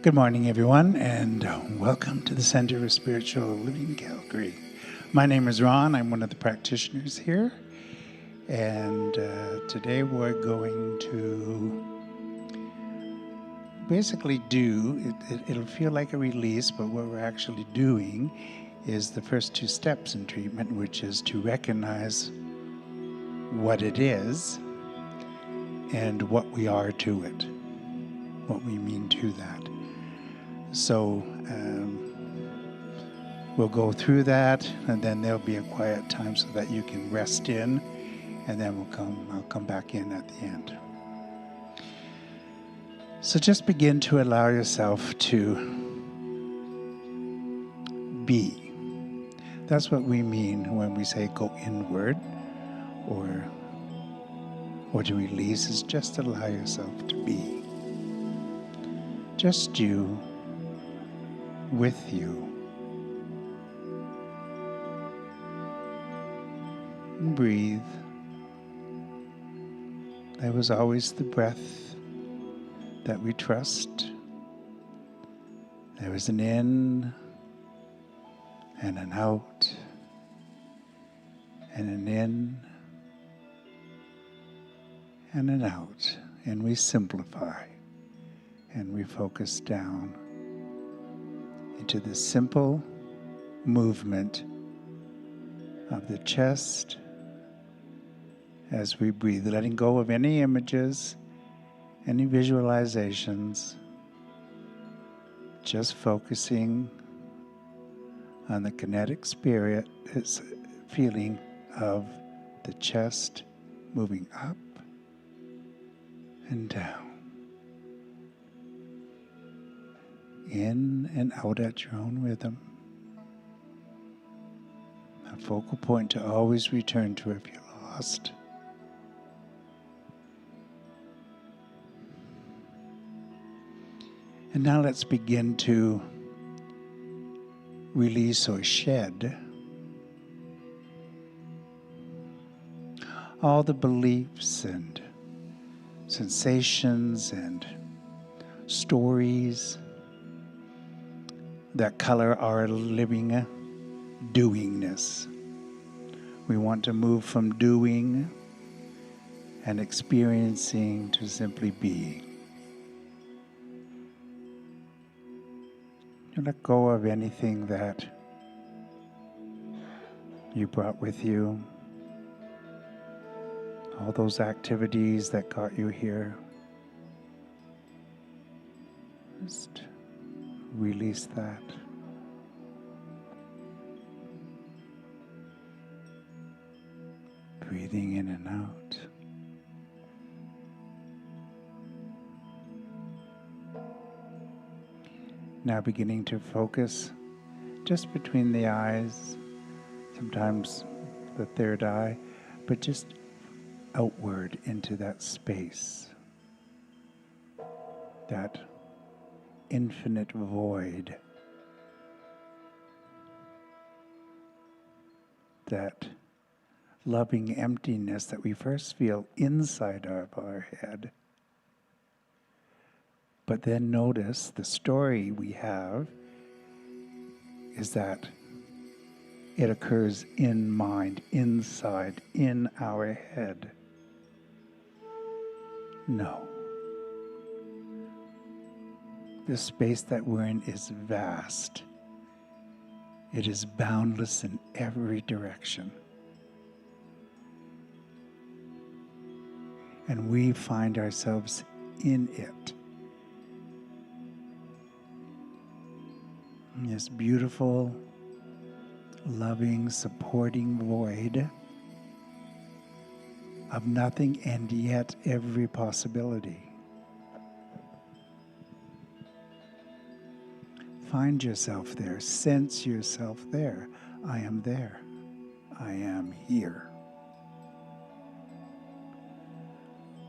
Good morning, everyone, and welcome to the Center for Spiritual Living Calgary. My name is Ron. I'm one of the practitioners here, and today we're going to basically it'll feel like a release, but what we're actually doing is the first two steps in treatment, which is to recognize what it is and what we are to it, what we mean to that. So we'll go through that, and then there'll be a quiet time so that you can rest in, and then I'll come back in at the end. So just begin to allow yourself to be. That's what we mean when we say go inward, or to release is just allow yourself to be. Just you with you. And breathe. There was always the breath that we trust. There was an in and an out, and an in and an out. And we simplify and we focus down into the simple movement of the chest as we breathe, letting go of any images, any visualizations, just focusing on the kinetic spirit, this feeling of the chest moving up and down, in and out at your own rhythm. A focal point to always return to if you're lost. And now let's begin to release or shed all the beliefs and sensations and stories that color our living doingness. We want to move from doing and experiencing to simply being. You let go of anything that you brought with you, all those activities that got you here. Just release that. Breathing in and out. Now beginning to focus just between the eyes, sometimes the third eye, but just outward into that space, that infinite void, that loving emptiness that we first feel inside of our head. But then notice the story we have is that it occurs in mind, inside, in our head. No. The space that we're in is vast. It is boundless in every direction. And we find ourselves in it. This beautiful, loving, supporting void of nothing and yet every possibility. Find yourself there. Sense yourself there. I am there. I am here.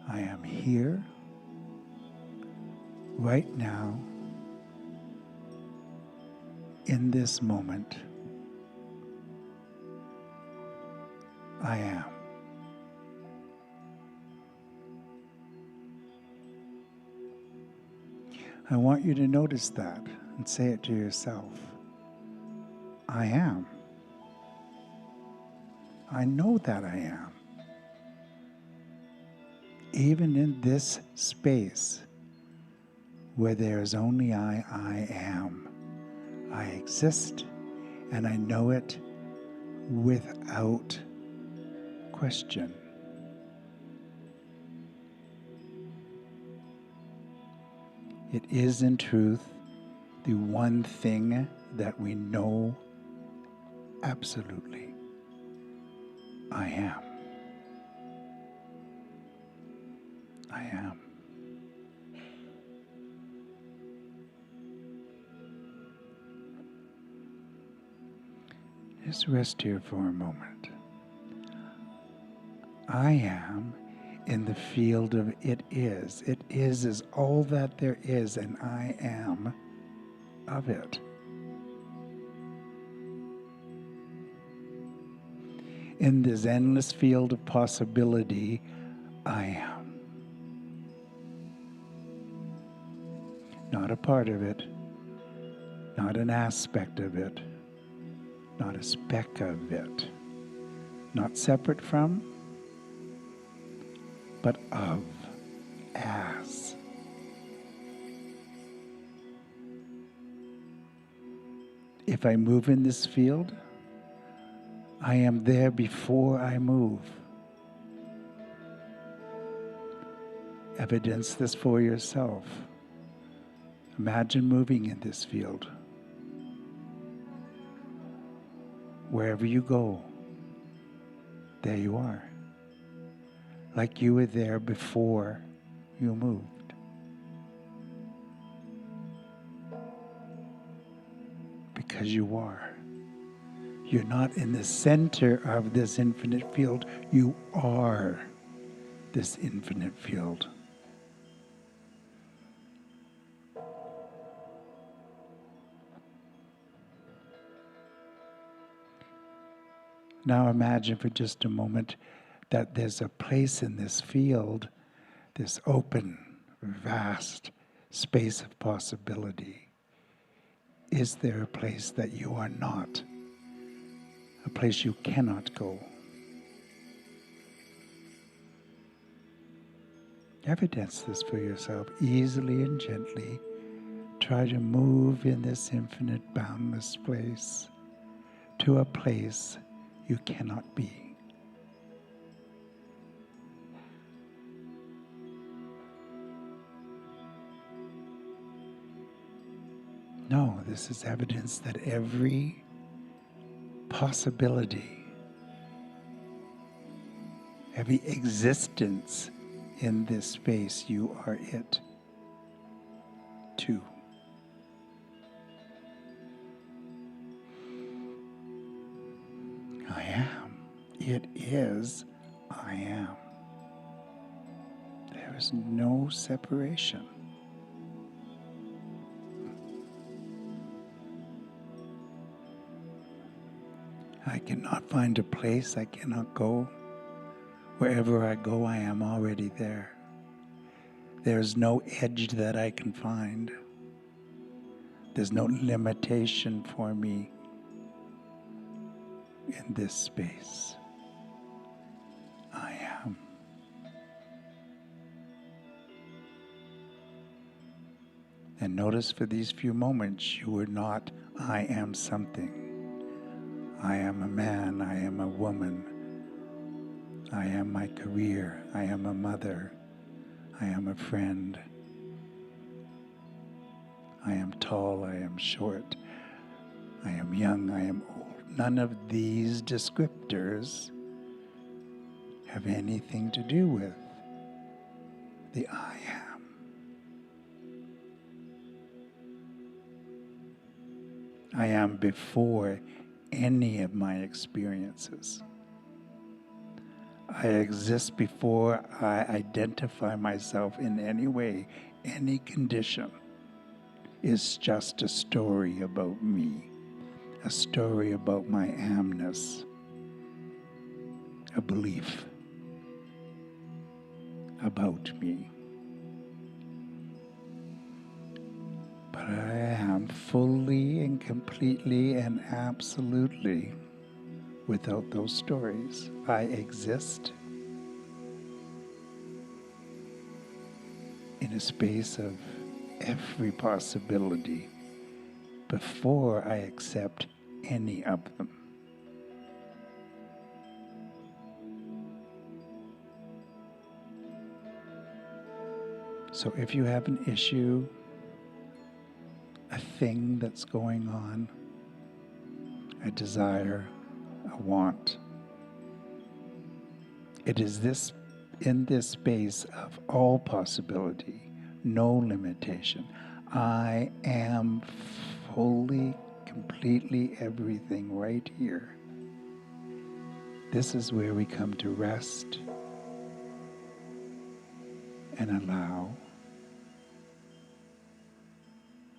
I am here right now in this moment. I am. I want you to notice that and say it to yourself. I am. I know that I am. Even in this space where there is only I am. I exist, and I know it without question. It is in truth the one thing that we know absolutely. I am. I am. Just rest here for a moment. I am in the field of it is. It is all that there is, and I am of it. In this endless field of possibility, I am. Not a part of it, not an aspect of it, not a speck of it, not separate from, but of, as. If I move in this field, I am there before I move. Evidence this for yourself. Imagine moving in this field. Wherever you go, there you are. Like you were there before you moved. Because you are. You're not in the center of this infinite field. You are this infinite field. Now imagine for just a moment that there's a place in this field, this open, vast space of possibility. Is there a place that you are not? A place you cannot go? Evidence this for yourself easily and gently. Try to move in this infinite, boundless place to a place you cannot be. No, this is evidence that every possibility, every existence in this space, you are it too. I am. It is, I am. There is no separation. I cannot find a place, I cannot go. Wherever I go, I am already there. There is no edge that I can find. There's no limitation for me in this space. I am. And notice for these few moments, you are not, I am something. I am a man, I am a woman. I am my career, I am a mother, I am a friend. I am tall, I am short, I am young, I am old. None of these descriptors have anything to do with the I am. I am before any of my experiences. I exist before I identify myself in any way, any condition. Is just a story about me, a story about my amness, a belief about me. but I am fully and completely and absolutely without those stories. I exist in a space of every possibility before I accept any of them. So if you have an issue, a thing that's going on, a desire, a want, it is this in this space of all possibility, no limitation. I am fully, completely everything right here. This is where we come to rest and allow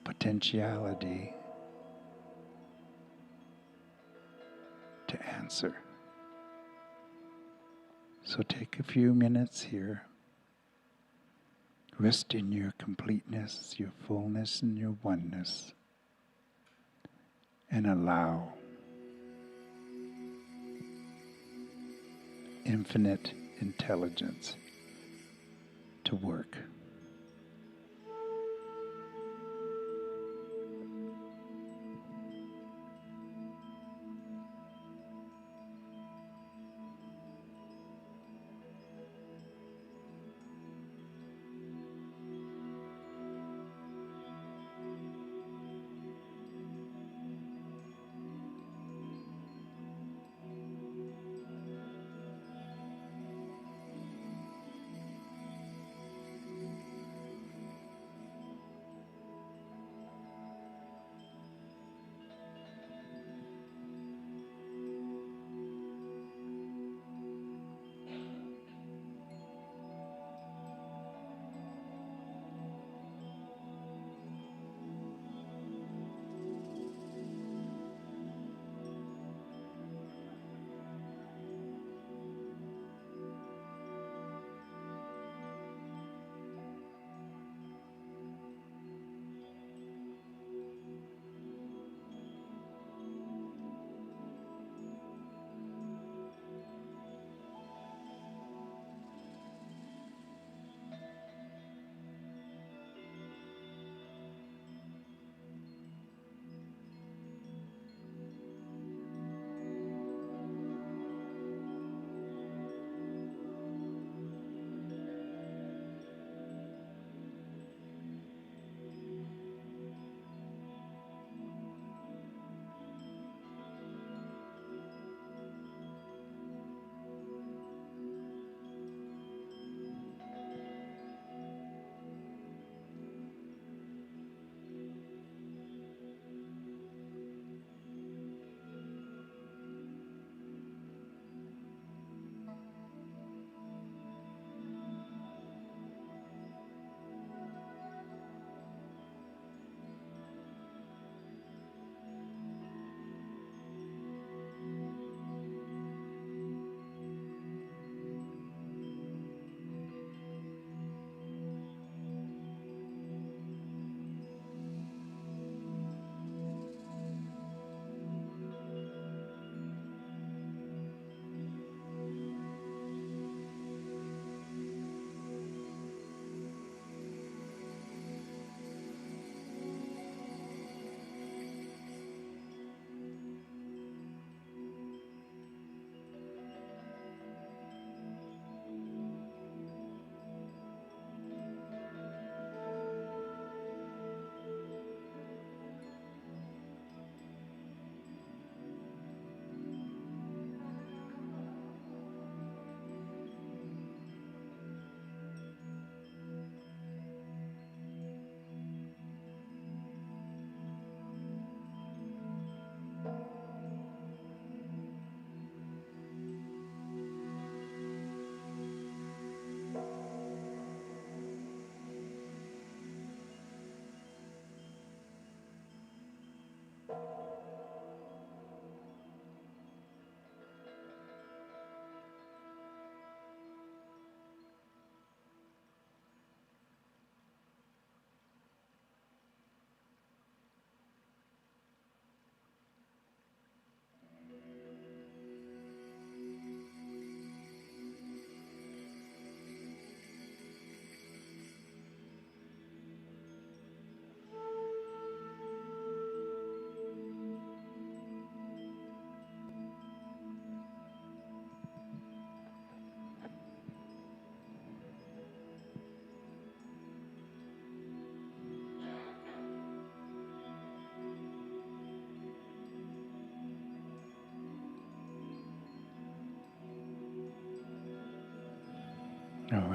potentiality to answer. So take a few minutes here. Rest in your completeness, your fullness, and your oneness. And allow infinite intelligence to work.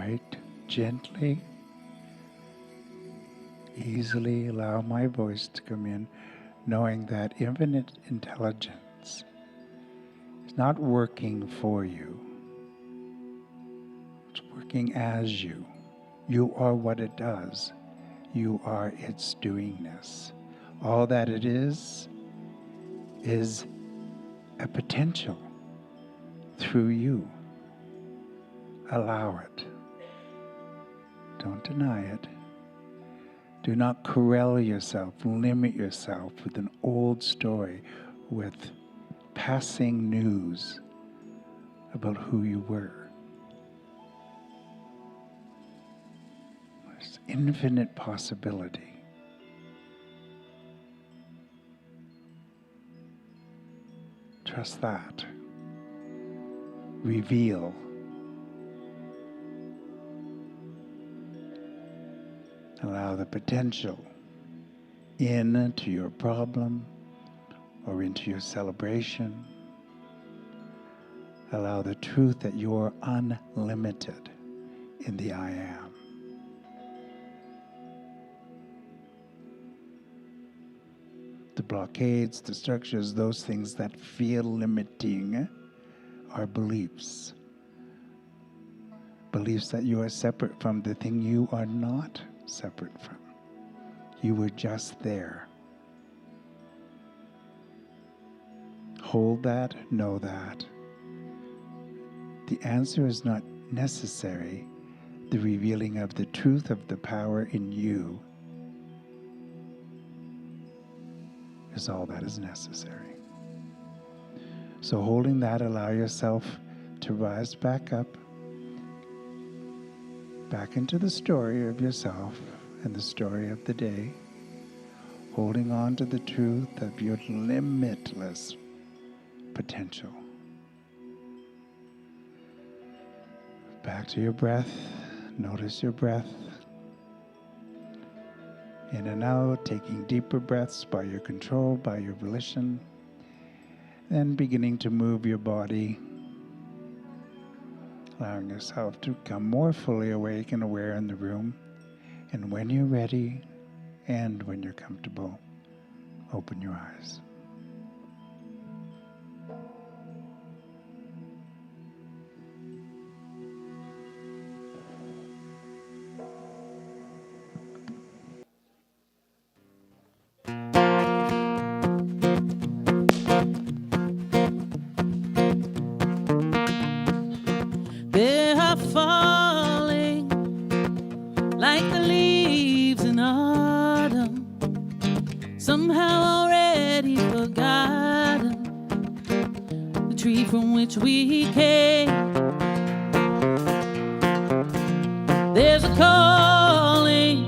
right? Gently, easily allow my voice to come in, knowing that infinite intelligence is not working for you. It's working as you. You are what it does. You are its doingness. All that it is a potential through you. Allow it. Don't deny it. Do not corral yourself, limit yourself with an old story, with passing news about who you were. There's infinite possibility. Trust that. Reveal. Allow the potential into your problem or into your celebration. Allow the truth that you're unlimited in the I am. The blockades, the structures, those things that feel limiting are beliefs. Beliefs that you are separate from the thing you are not separate from. You were just there. Hold that, know that. The answer is not necessary. The revealing of the truth of the power in you is all that is necessary. So holding that, allow yourself to rise back up, back into the story of yourself and the story of the day, holding on to the truth of your limitless potential. Back to your breath. Notice your breath. In and out, taking deeper breaths by your control, by your volition. Then beginning to move your body, allowing yourself to become more fully awake and aware in the room. And when you're ready and when you're comfortable, open your eyes. They are falling like the leaves in autumn, somehow already forgotten the tree from which we came. There's a calling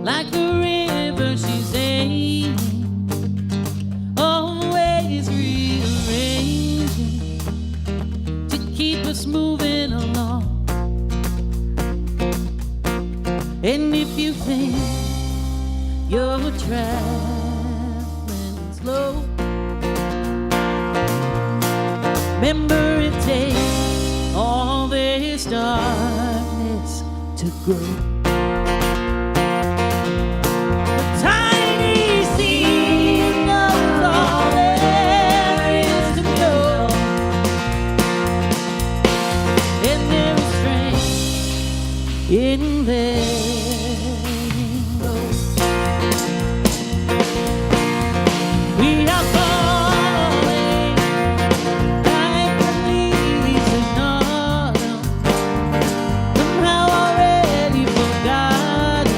like the river she's aiming, always rearranging to keep us moving along. And if you think you're traveling slow, remember it takes all this darkness to grow. A tiny seed knows all there is to know, and there is strength in letting go. We are falling like the leaves in autumn, somehow already forgotten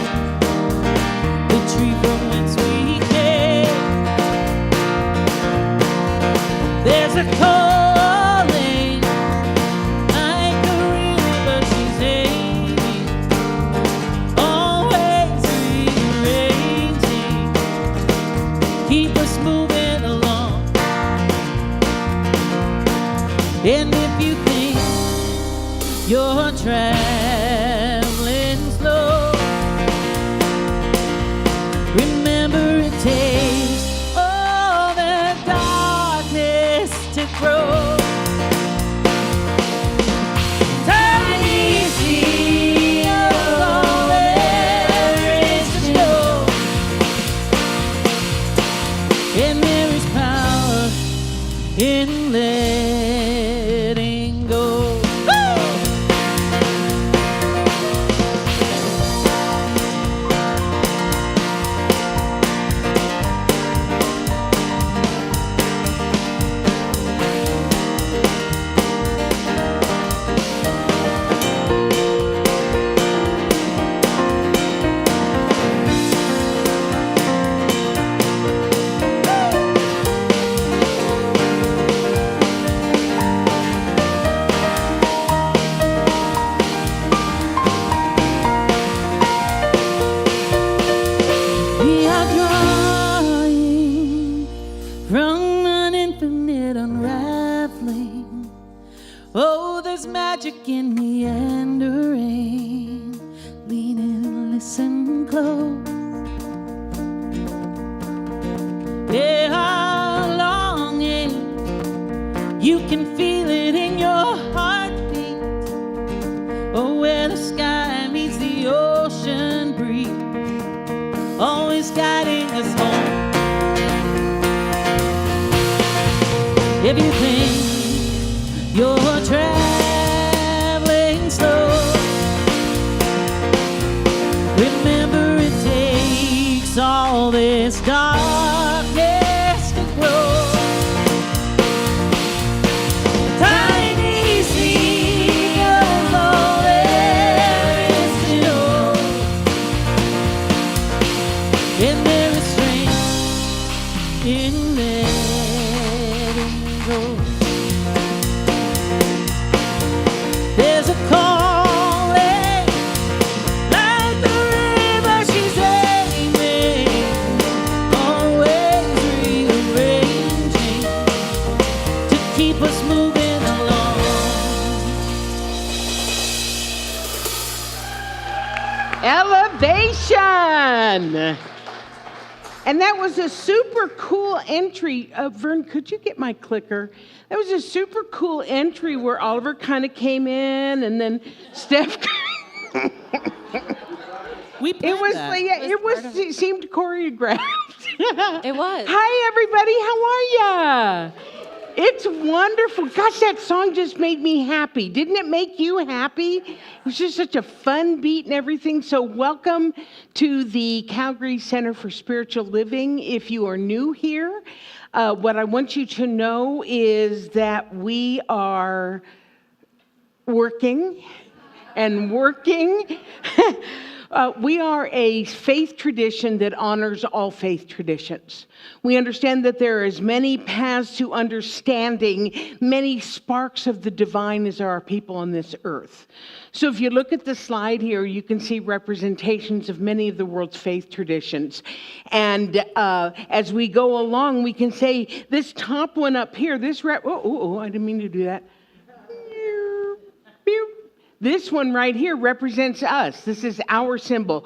the tree from whence we came. There's a calling like the river she's aiming, always rearranging, keep us moving along. And if you think you're traveling slow, remember it takes all the darkness to grow. Tiny magic in meandering, leaning, listen close. There are longing, you can feel it in your heartbeat. Oh, where the sky meets the ocean breeze, always guiding us home. If you think you're traveling slow, remember it takes all this darkness to grow. Tiny seed of all there is to know, and there is strength in letting go. There's a calling, like the river she's aiming, always rearranging to keep us moving along. Elevation! And that was a super cool entry. Vern, could you get my clicker? That was a super cool entry where Oliver kind of came in and then Steph. We planned that. It seemed choreographed. It was. Hi, everybody. How are ya? It's wonderful. Gosh, that song just made me happy. Didn't it make you happy? It was just such a fun beat and everything. So welcome to the Calgary Center for Spiritual Living. If you are new here, what I want you to know is that we are working and working. We are a faith tradition that honors all faith traditions. We understand that there are as many paths to understanding, many sparks of the divine as there are people on this earth. So if you look at the slide here, you can see representations of many of the world's faith traditions. And as we go along, we can say this top one up here, I didn't mean to do that. This one right here represents us. This is our symbol.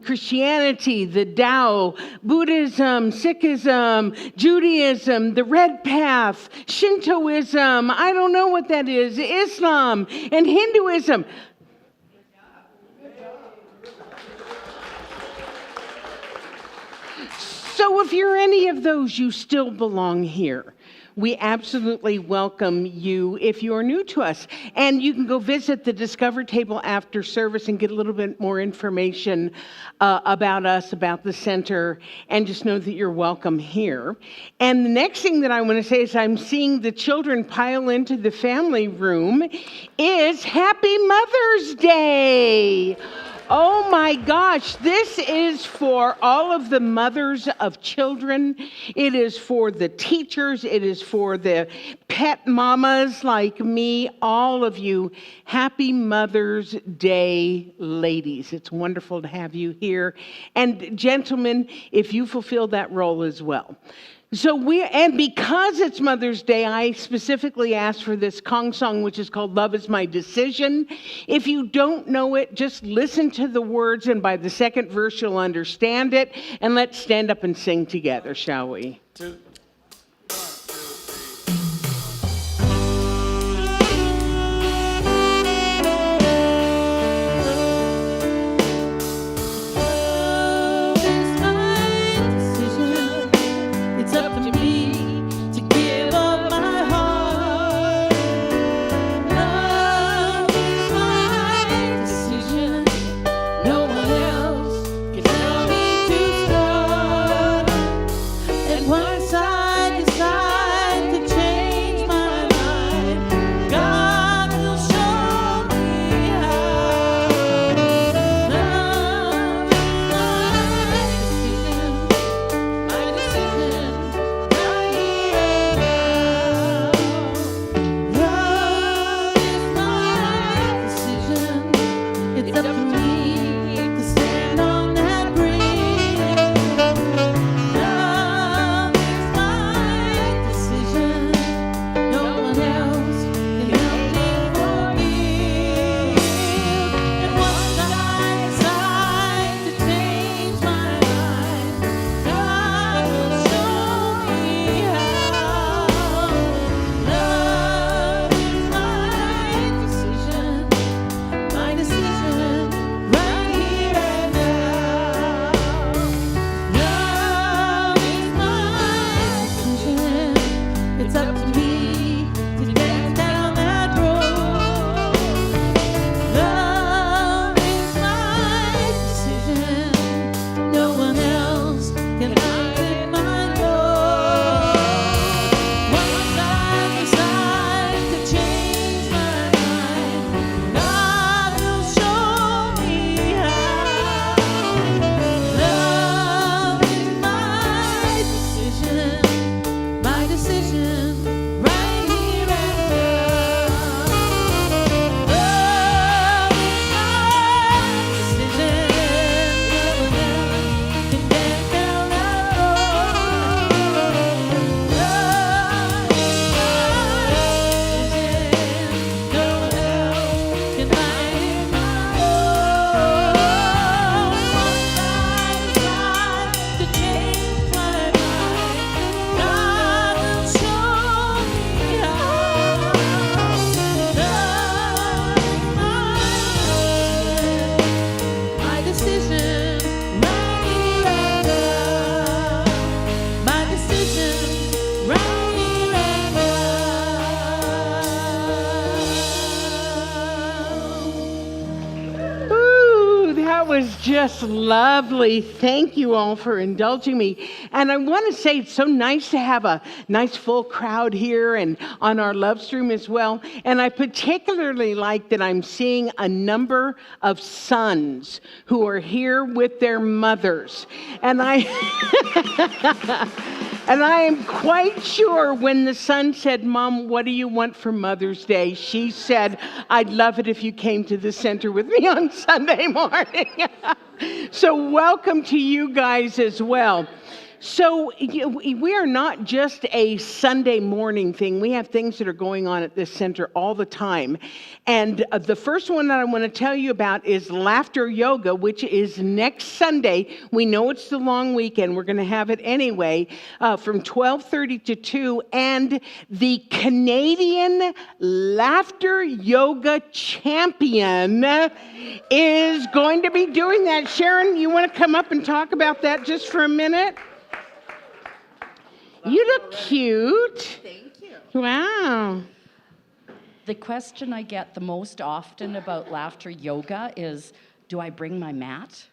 Christianity, the Tao, Buddhism, Sikhism, Judaism, the Red Path, Shintoism, I don't know what that is, Islam, and Hinduism. So if you're any of those, you still belong here. We absolutely welcome you if you are new to us. And you can go visit the Discover table after service and get a little bit more information about us, about the center, and just know that you're welcome here. And the next thing that I want to say is I'm seeing the children pile into the family room is Happy Mother's Day. Oh my gosh, this is for all of the mothers of children. It is for the teachers. It is for the pet mamas like me, all of you. Happy Mother's Day, ladies. It's wonderful to have you here. And gentlemen, if you fulfill that role as well. And because it's Mother's Day, I specifically asked for this Kong song, which is called Love Is My Decision. If you don't know it, just listen to the words, and by the second verse, you'll understand it. And let's stand up and sing together, shall we? Once I just lovely. Thank you all for indulging me. And I want to say it's so nice to have a nice full crowd here and on our love stream as well. And I particularly like that I'm seeing a number of sons who are here with their mothers. And I and I am quite sure when the son said, "Mom, what do you want for Mother's Day?" she said, "I'd love it if you came to the center with me on Sunday morning." So welcome to you guys as well. So we are not just a Sunday morning thing. We have things that are going on at this center all the time. And the first one that I want to tell you about is Laughter Yoga, which is next Sunday. We know it's the long weekend. We're going to have it anyway from 12:30 to 2. And the Canadian Laughter Yoga champion is going to be doing that. Sharon, you want to come up and talk about that just for a minute? You look cute. Thank you. Wow. The question I get the most often about laughter yoga is, do I bring my mat?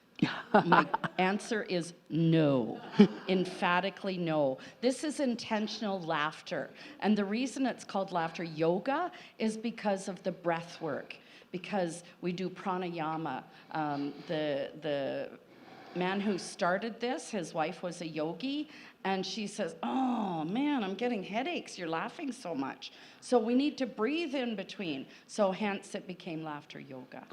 My answer is no. Emphatically no. This is intentional laughter. And the reason it's called laughter yoga is because of the breath work. Because we do pranayama. The man who started this, his wife was a yogi, and she says, "Oh man, I'm getting headaches, you're laughing so much." So we need to breathe in between. So hence it became laughter yoga.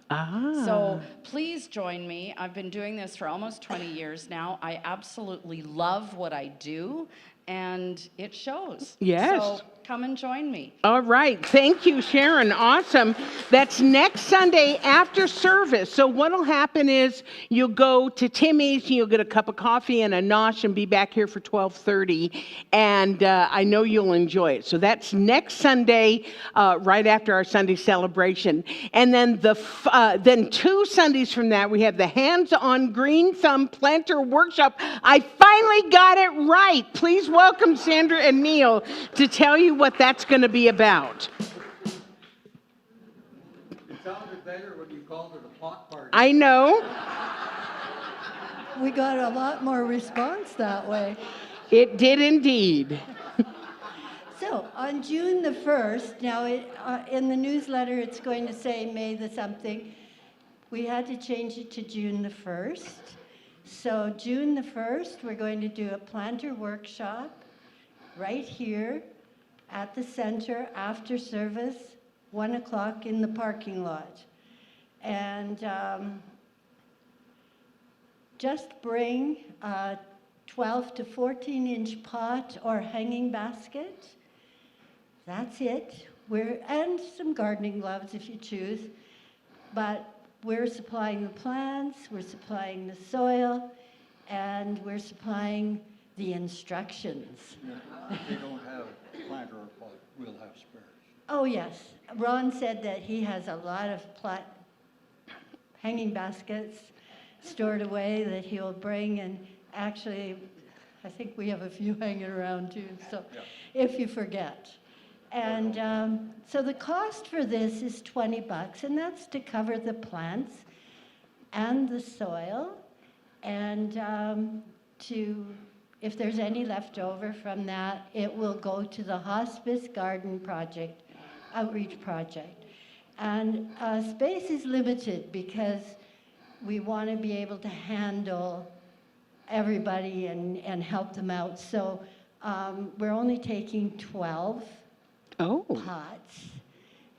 So please join me. I've been doing this for almost 20 years now. I absolutely love what I do, and it shows. Yes. So come and join me. All right. Thank you, Sharon. Awesome. That's next Sunday after service. So what'll happen is you'll go to Timmy's, and you'll get a cup of coffee and a nosh and be back here for 12:30. And I know you'll enjoy it. So that's next Sunday, right after our Sunday celebration. And then then 2 Sundays from that, we have the Hands-on Green Thumb Planter Workshop. I finally got it right. Please welcome Sandra and Neil to tell you what that's going to be about. It sounded better when you called it a pot party. I know. We got a lot more response that way. It did indeed. So on June the 1st, now in the newsletter it's going to say May the something. We had to change it to June the 1st. So June the 1st, we're going to do a planter workshop right here at the center after service, 1 o'clock in the parking lot. And just bring a 12 to 14 inch pot or hanging basket. That's it. And some gardening gloves if you choose. But we're supplying the plants, we're supplying the soil, and we're supplying the instructions. If they don't have a planter or pot, we'll have spares. Oh, yes. Ron said that he has a lot of hanging baskets stored away that he'll bring, and actually, I think we have a few hanging around too, so if you forget. And so the cost for this is $20, and that's to cover the plants and the soil, and if there's any left over from that, it will go to the Hospice Garden Project, outreach project. And space is limited because we want to be able to handle everybody and help them out. So we're only taking 12 pots.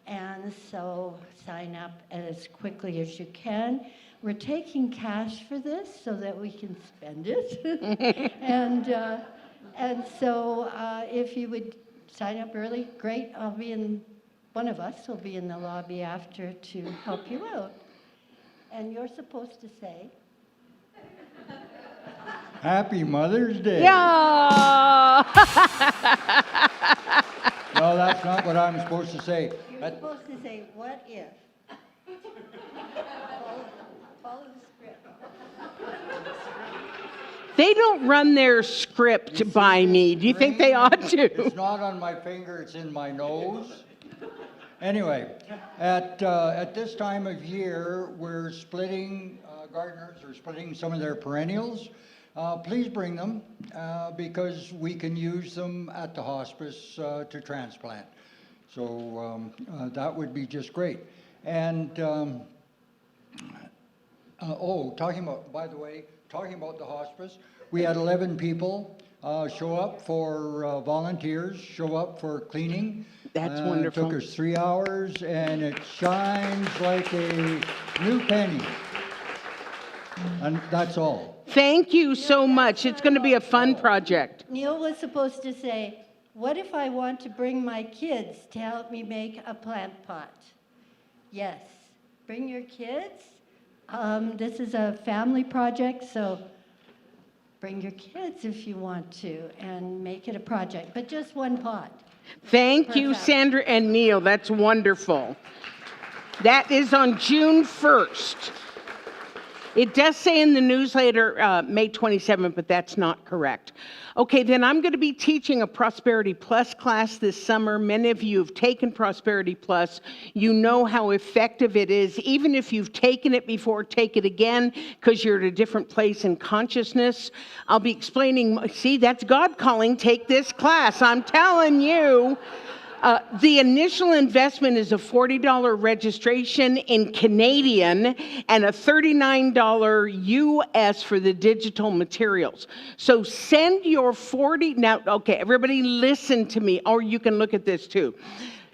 And so sign up as quickly as you can. We're taking cash for this so that we can spend it. and so if you would sign up early, great. One of us will be in the lobby after to help you out. And you're supposed to say, Happy Mother's Day. Yeah. No, that's not what I'm supposed to say. you're supposed to say, what if? Follow the script. They don't run their script by me. Do you think they ought to? It's not on my finger, it's in my nose. Anyway, at this time of year, we're splitting gardeners are splitting some of their perennials, please bring them because we can use them at the hospice to transplant. So that would be just great. And talking about, by the way, talking about the hospice, we had 11 people show up for volunteers, show up for cleaning. That's wonderful. It took us 3 hours, and it shines like a new penny. And that's all. Thank you so much. It's going to be a fun project. Neil was supposed to say, what if I want to bring my kids to help me make a plant pot? Yes, bring your kids. This is a family project, so bring your kids if you want to and make it a project, but just one pot. Thank you, Perfect. Sandra and Neil. That's wonderful. That is on June 1st. It does say in the newsletter May 27th, but that's not correct. Okay, then I'm going to be teaching a Prosperity Plus class this summer. Many of you have taken Prosperity Plus. You know how effective it is. Even if you've taken it before, take it again because you're at a different place in consciousness. I'll be explaining, see, that's God calling, take this class. I'm telling you. The initial investment is a $40 registration in Canadian and a $39 US for the digital materials. So send your now, okay, everybody listen to me, or you can look at this too.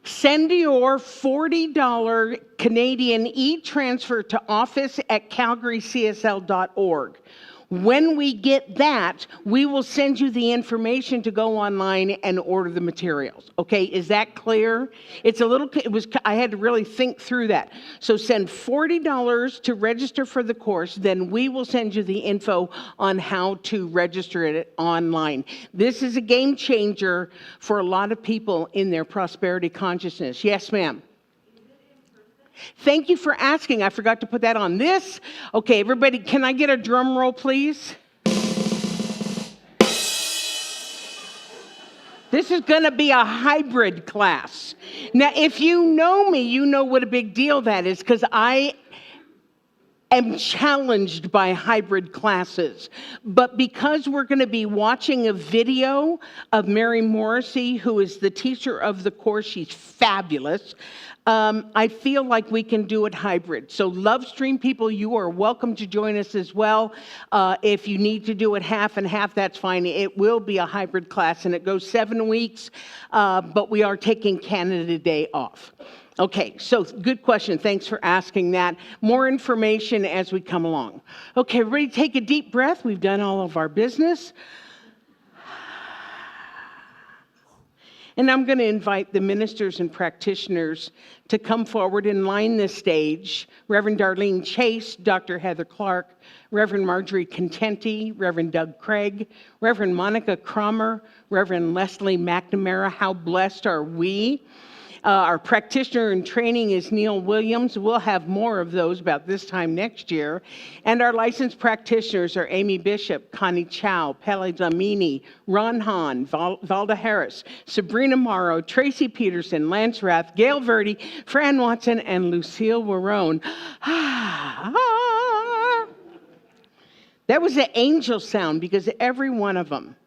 Send your $40 Canadian e-transfer to office@calgarycsl.org. When we get that, we will send you the information to go online and order the materials. Okay, is that clear? I had to really think through that. So send $40 to register for the course, then we will send you the info on how to register it online. This is a game changer for a lot of people in their prosperity consciousness. Yes, ma'am. Thank you for asking. I forgot to put that on this. Okay, everybody, can I get a drum roll, please? This is going to be a hybrid class. Now, if you know me, you know what a big deal that is because I am challenged by hybrid classes. But because we're going to be watching a video of Mary Morrissey, who is the teacher of the course, she's fabulous. I feel like we can do it hybrid. So Love Stream people, you are welcome to join us as well. If you need to do it half and half, that's fine. It will be a hybrid class and it goes 7 weeks, but we are taking Canada Day off. Okay, so good question. Thanks for asking that. More information as we come along. Okay, everybody take a deep breath. We've done all of our business. And I'm going to invite the ministers and practitioners to come forward and line the stage. Reverend Darlene Chase, Dr. Heather Clark, Reverend Marjorie Contenti, Reverend Doug Craig, Reverend Monica Cromer, Reverend Leslie McNamara. How blessed are we? Our practitioner in training is Neil Williams. We'll have more of those about this time next year. And our licensed practitioners are Amy Bishop, Connie Chow, Pele Dlamini, Ron Hahn, Valda Harris, Sabrina Morrow, Tracy Peterson, Lance Rath, Gail Verdi, Fran Watson, and Lucille Warone. That was an angel sound because every one of them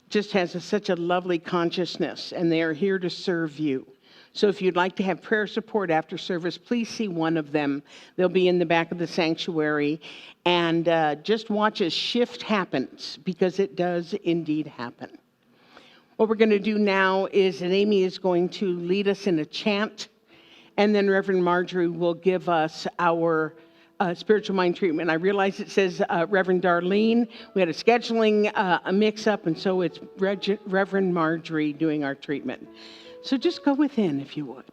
just has such a lovely consciousness, and they are here to serve you. So if you'd like to have prayer support after service, please see one of them. They'll be in the back of the sanctuary. And just watch as shift happens, because it does indeed happen. What we're going to do now is that Amy is going to lead us in a chant, and then Reverend Marjorie will give us our spiritual mind treatment. I realize it says Reverend Darlene. We had a scheduling a mix-up, and so it's Reverend Marjorie doing our treatment. So just go within, if you would.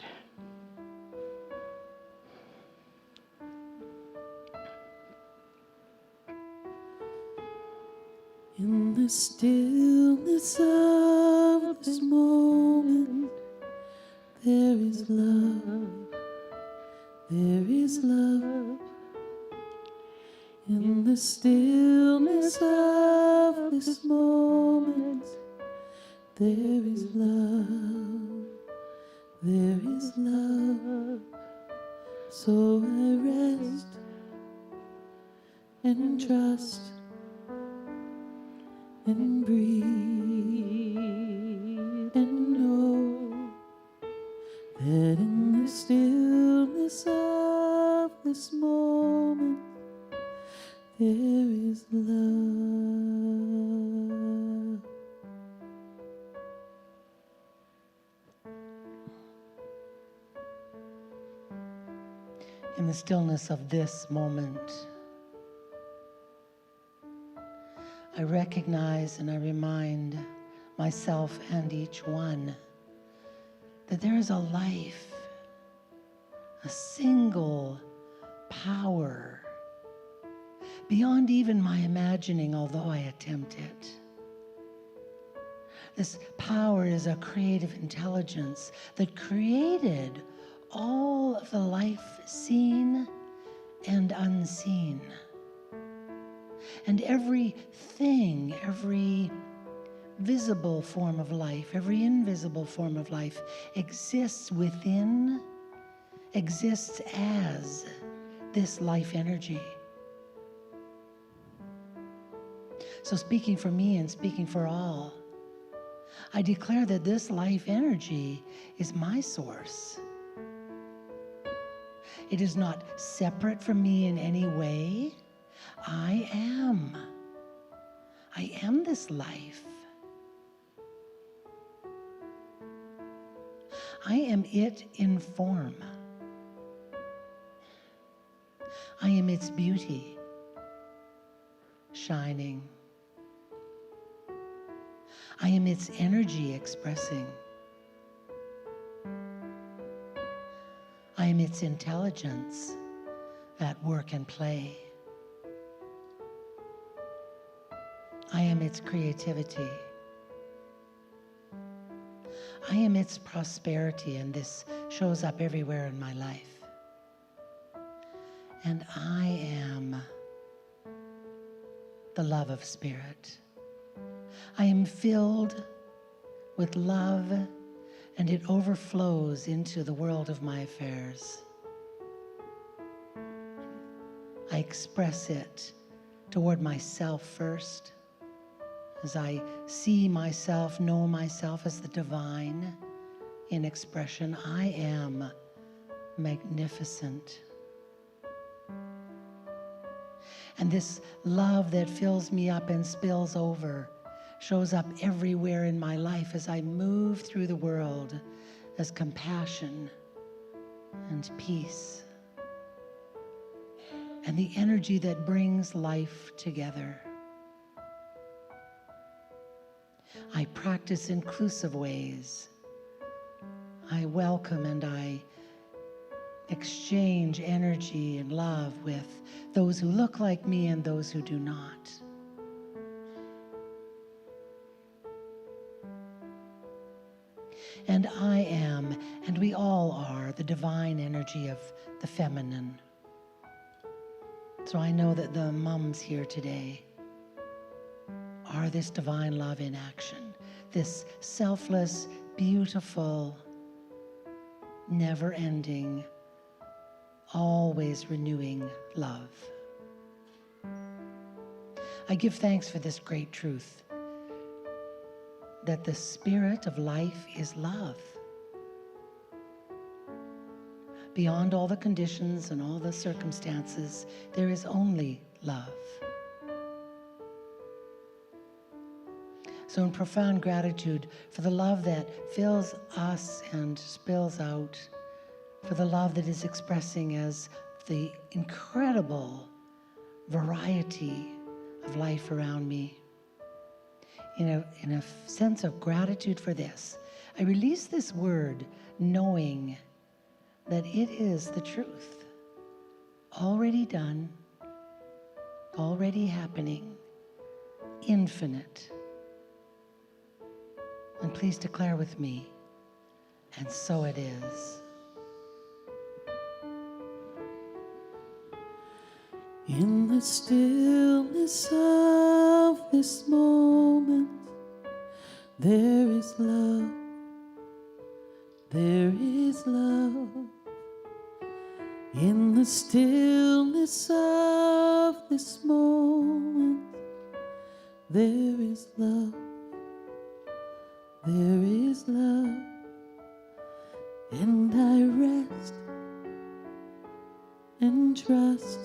In the stillness of this moment, there is love. There is love. In the stillness of this moment, there is love, there is love. So I rest and trust and breathe and know that in the stillness of this moment there is love. In the stillness of this moment, I recognize and I remind myself and each one that there is a life, a single power beyond even my imagining, although I attempt it. This power is a creative intelligence that created all of the life seen and unseen. And everything, every visible form of life, every invisible form of life exists within, exists as this life energy. So speaking for me and speaking for all, I declare that this life energy is my source. It is not separate from me in any way. I am this life. I am it in form. I am its beauty, shining. I am its energy expressing. I am its intelligence at work and play. I am its creativity. I am its prosperity, and this shows up everywhere in my life. And I am the love of Spirit. I am filled with love, and it overflows into the world of my affairs. I express it toward myself first, as I see myself, know myself as the divine in expression. I am magnificent. And this love that fills me up and spills over shows up everywhere in my life as I move through the world as compassion and peace and the energy that brings life together. I practice inclusive ways. I welcome and I exchange energy and love with those who look like me and those who do not. And I am, and we all are, the divine energy of the feminine. So I know that the moms here today are this divine love in action, this selfless, beautiful, never-ending, always renewing love. I give thanks for this great truth, that the spirit of life is love. Beyond all the conditions and all the circumstances, there is only love. So in profound gratitude for the love that fills us and spills out, for the love that is expressing as the incredible variety of life around me. In a sense of gratitude for this, I release this word knowing that it is the truth, already done, already happening, infinite. And please declare with me, and so it is. In the stillness of this moment, there is love. There is love. In the stillness of this moment, there is love, there is love, and I rest and trust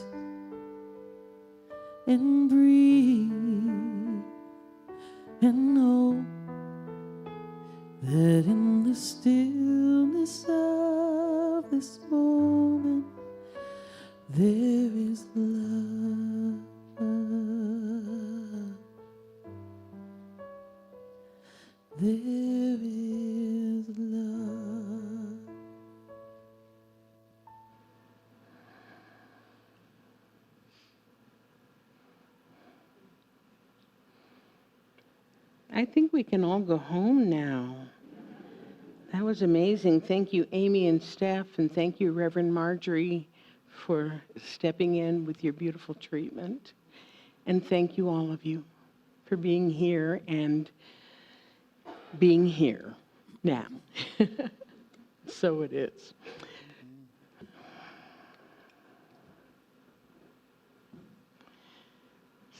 and breathe and know that in the stillness of this moment there is love. There is love. I think we can all go home now. That was amazing. Thank you, Amy and Steph, and thank you, Reverend Marjorie, for stepping in with your beautiful treatment. And thank you, all of you, for being here and being here now. So it is.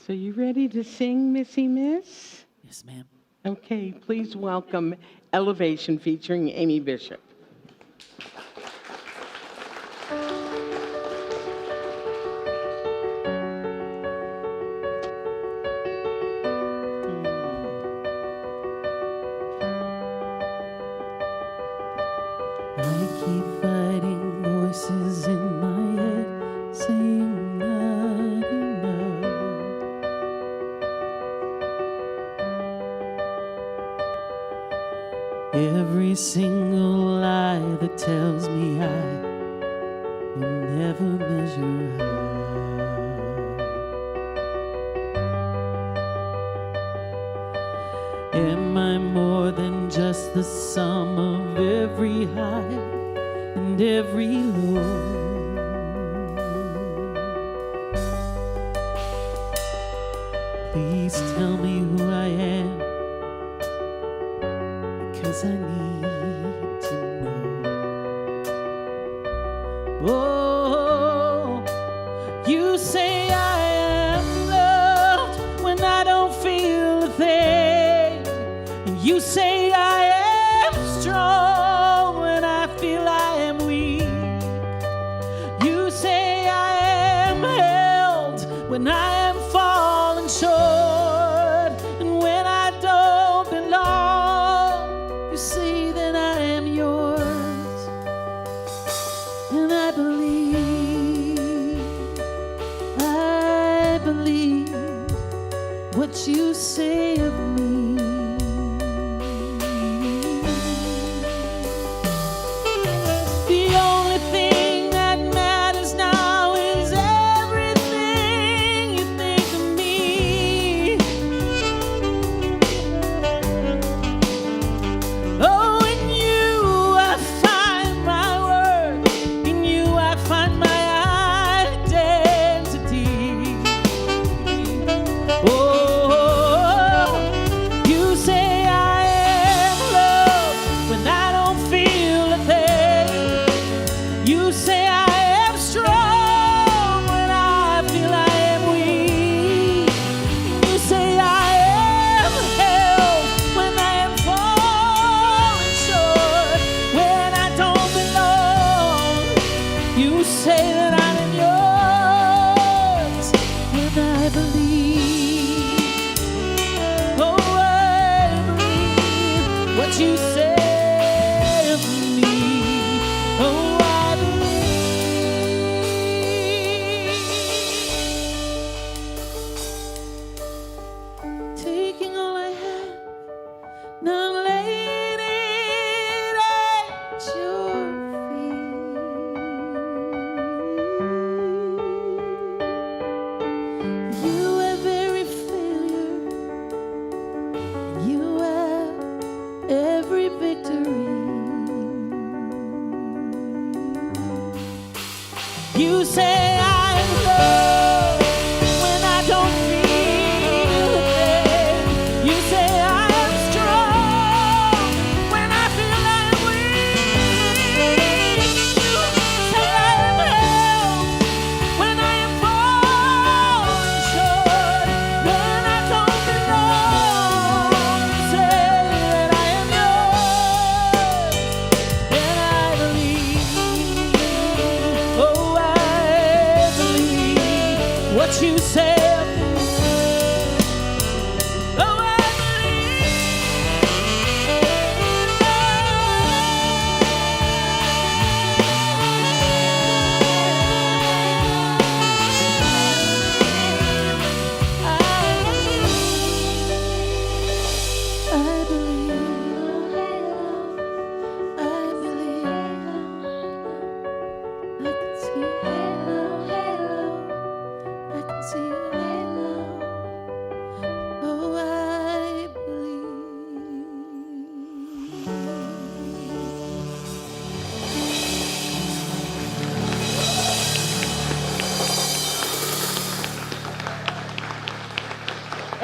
So you ready to sing, Missy Miss? Yes, ma'am. Okay, please welcome Elevation featuring Amy Bishop. I keep fighting voices in my head saying not enough. Every single lie that tells me I will never measure up. Am I more than just the sum of every high and every low? Please tell me who I am, because I need to know. Oh, you say I am loved when I don't feel a thing. And you say I am strong when I feel I am weak. You say I am held when I am falling short. And when I don't belong, you say that I am yours. And I believe what you say of me. The only thing that matters now is everything you think of me. Oh, in you I find my worth, in you I find my identity. Oh, you say I am loved when I don't feel a thing. You say I am strong when I feel I am weak. You say I am held when I am falling short. When I don't belong, you say that I am yours. And I believe, oh, I believe what you say of me. Oh, I believe. Taking all I have, now laying it at your feet. You have every failure, you have every victory. You say I am loved when I don't feel a thing. You say I am strong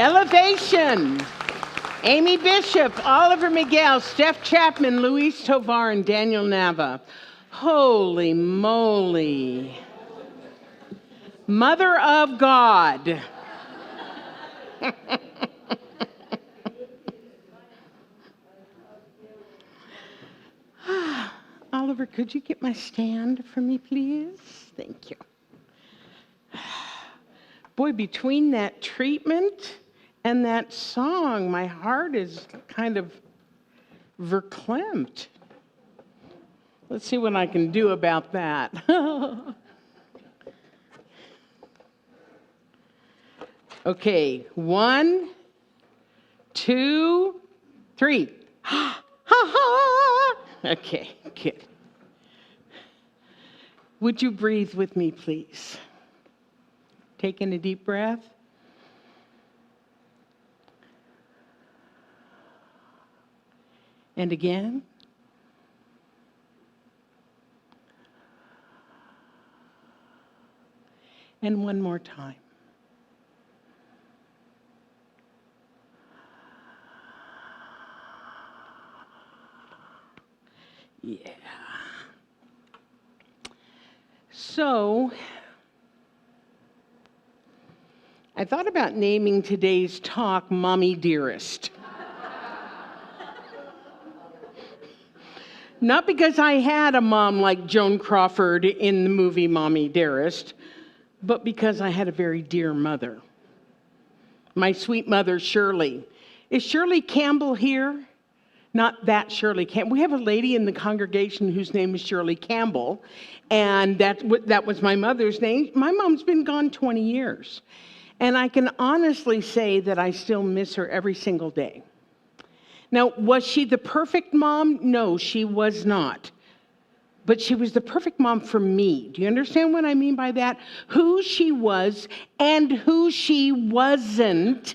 Elevation. Amy Bishop, Oliver Miguel, Steph Chapman, Luis Tovar, and Daniel Nava. Holy moly. Mother of God. Oliver, could you get my stand for me, please? Thank you. Boy, between that treatment and that song, my heart is kind of verklempt. Let's see what I can do about that. Okay, 1, 2, 3. Okay, good. Would you breathe with me, please? Taking a deep breath. And again. And one more time. Yeah. So, I thought about naming today's talk Mommy Dearest. Not because I had a mom like Joan Crawford in the movie Mommy Dearest, but because I had a very dear mother. My sweet mother, Shirley. Is Shirley Campbell here? Not that Shirley Campbell. We have a lady in the congregation whose name is Shirley Campbell, and that was my mother's name. My mom's been gone 20 years, and I can honestly say that I still miss her every single day. Now, was she the perfect mom? No, she was not. But she was the perfect mom for me. Do you understand what I mean by that? Who she was and who she wasn't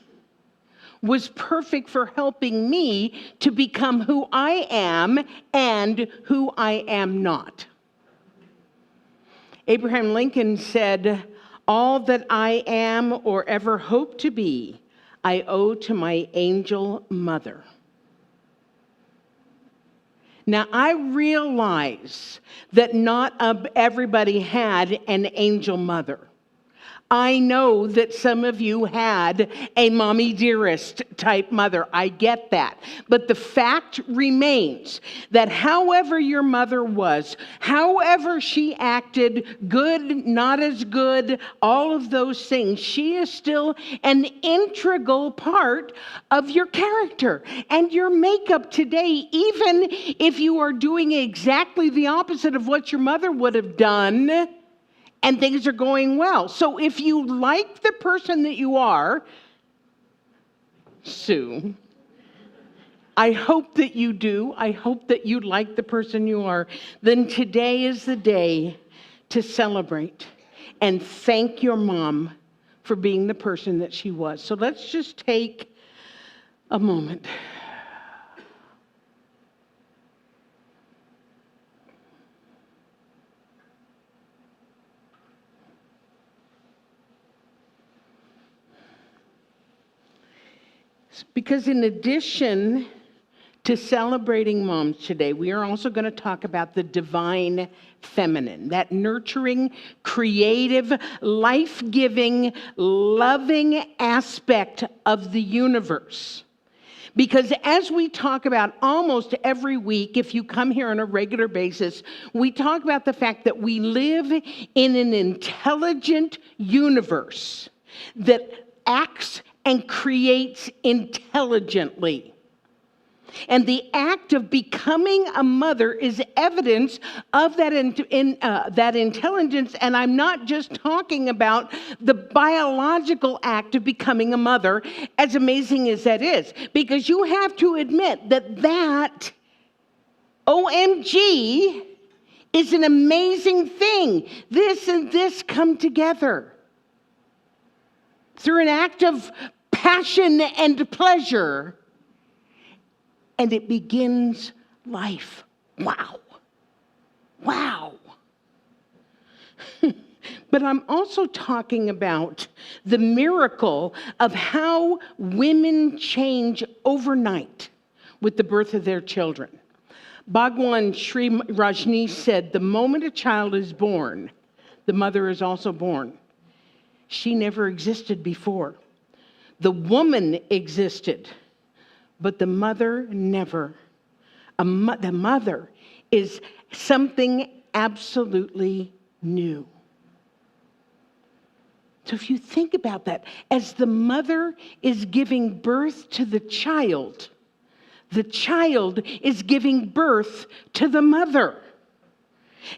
was perfect for helping me to become who I am and who I am not. Abraham Lincoln said, "All that I am or ever hope to be, I owe to my angel mother." Now, I realize that not everybody had an angel mother. I know that some of you had a mommy dearest type mother. I get that. But the fact remains that however your mother was, however she acted, good, not as good, all of those things, she is still an integral part of your character and your makeup today, even if you are doing exactly the opposite of what your mother would have done. And things are going well. So if you like the person that you are, Sue, I hope that you do. I hope that you like the person you are. Then today is the day to celebrate and thank your mom for being the person that she was. So let's just take a moment. Because in addition to celebrating moms today, we are also going to talk about the divine feminine, that nurturing, creative, life-giving, loving aspect of the universe. Because as we talk about almost every week, if you come here on a regular basis, we talk about the fact that we live in an intelligent universe that acts and creates intelligently. And the act of becoming a mother is evidence of that intelligence. And I'm not just talking about the biological act of becoming a mother, as amazing as that is. Because you have to admit that OMG is an amazing thing. This and this come together through an act of passion and pleasure, and it begins life. Wow. Wow. But I'm also talking about the miracle of how women change overnight with the birth of their children. Bhagwan Sri Rajneesh said, the moment a child is born, the mother is also born. She never existed before. The woman existed, but the mother never. The mother is something absolutely new. So if you think about that, as the mother is giving birth to the child is giving birth to the mother.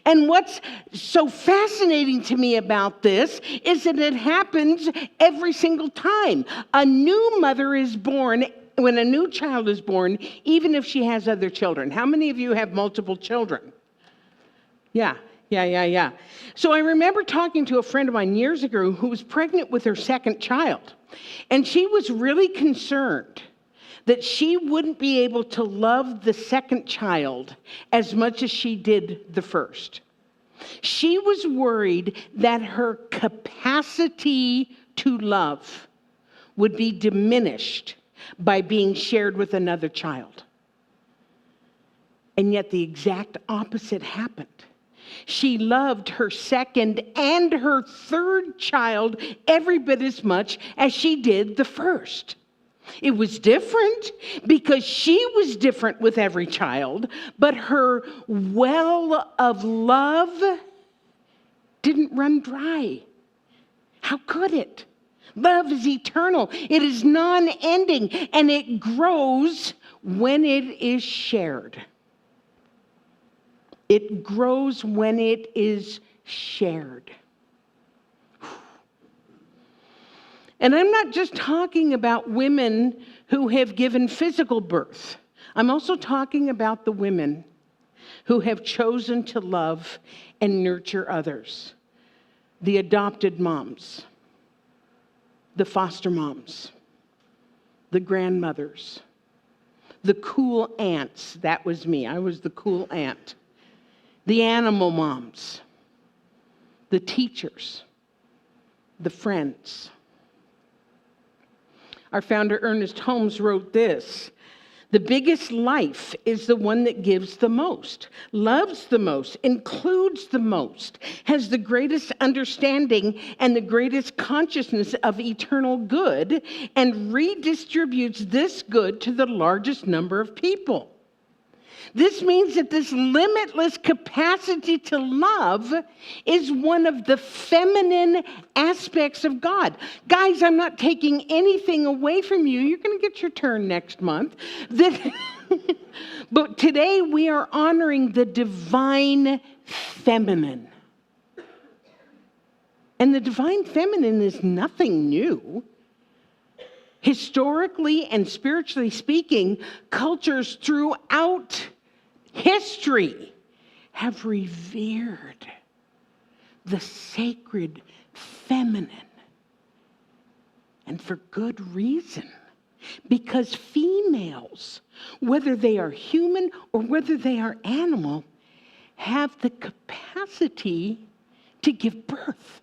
And what's so fascinating to me about this is that it happens every single time. A new mother is born when a new child is born, even if she has other children. How many of you have multiple children? Yeah. So I remember talking to a friend of mine years ago who was pregnant with her second child. And she was really concerned that she wouldn't be able to love the second child as much as she did the first. She was worried that her capacity to love would be diminished by being shared with another child. And yet the exact opposite happened. She loved her second and her third child every bit as much as she did the first. It was different because she was different with every child, but her well of love didn't run dry. How could it? Love is eternal. It is non-ending, and it grows when it is shared. It grows when it is shared. And I'm not just talking about women who have given physical birth. I'm also talking about the women who have chosen to love and nurture others. The adopted moms, the foster moms, the grandmothers, the cool aunts. That was me. I was the cool aunt. The animal moms, the teachers, the friends. Our founder, Ernest Holmes, wrote this: the biggest life is the one that gives the most, loves the most, includes the most, has the greatest understanding and the greatest consciousness of eternal good, and redistributes this good to the largest number of people. This means that this limitless capacity to love is one of the feminine aspects of God. Guys, I'm not taking anything away from you. You're going to get your turn next month. But today we are honoring the divine feminine. And the divine feminine is nothing new. Historically and spiritually speaking, cultures throughout history have revered the sacred feminine. And for good reason. Because females, whether they are human or whether they are animal, have the capacity to give birth,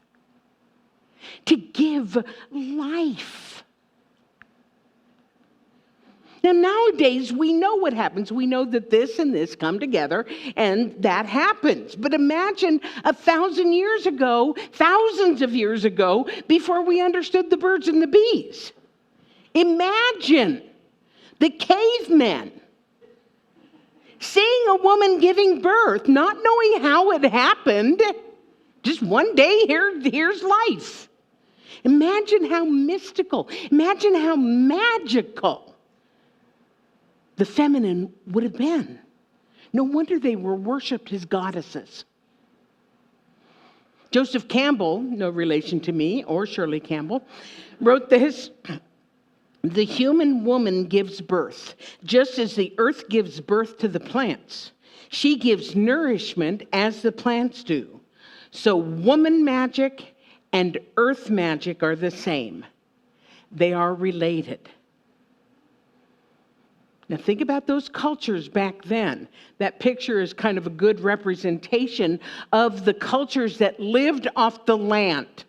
to give life. Now, nowadays, we know what happens. We know that this and this come together, and that happens. But imagine 1,000 years ago, thousands of years ago, before we understood the birds and the bees. Imagine the cavemen seeing a woman giving birth, not knowing how it happened. Just one day, here's life. Imagine how mystical, imagine how magical the feminine would have been. No wonder they were worshipped as goddesses. Joseph Campbell, no relation to me or Shirley Campbell, wrote this: the human woman gives birth, just as the earth gives birth to the plants. She gives nourishment as the plants do. So woman magic and earth magic are the same. They are related. Now think about those cultures back then. That picture is kind of a good representation of the cultures that lived off the land.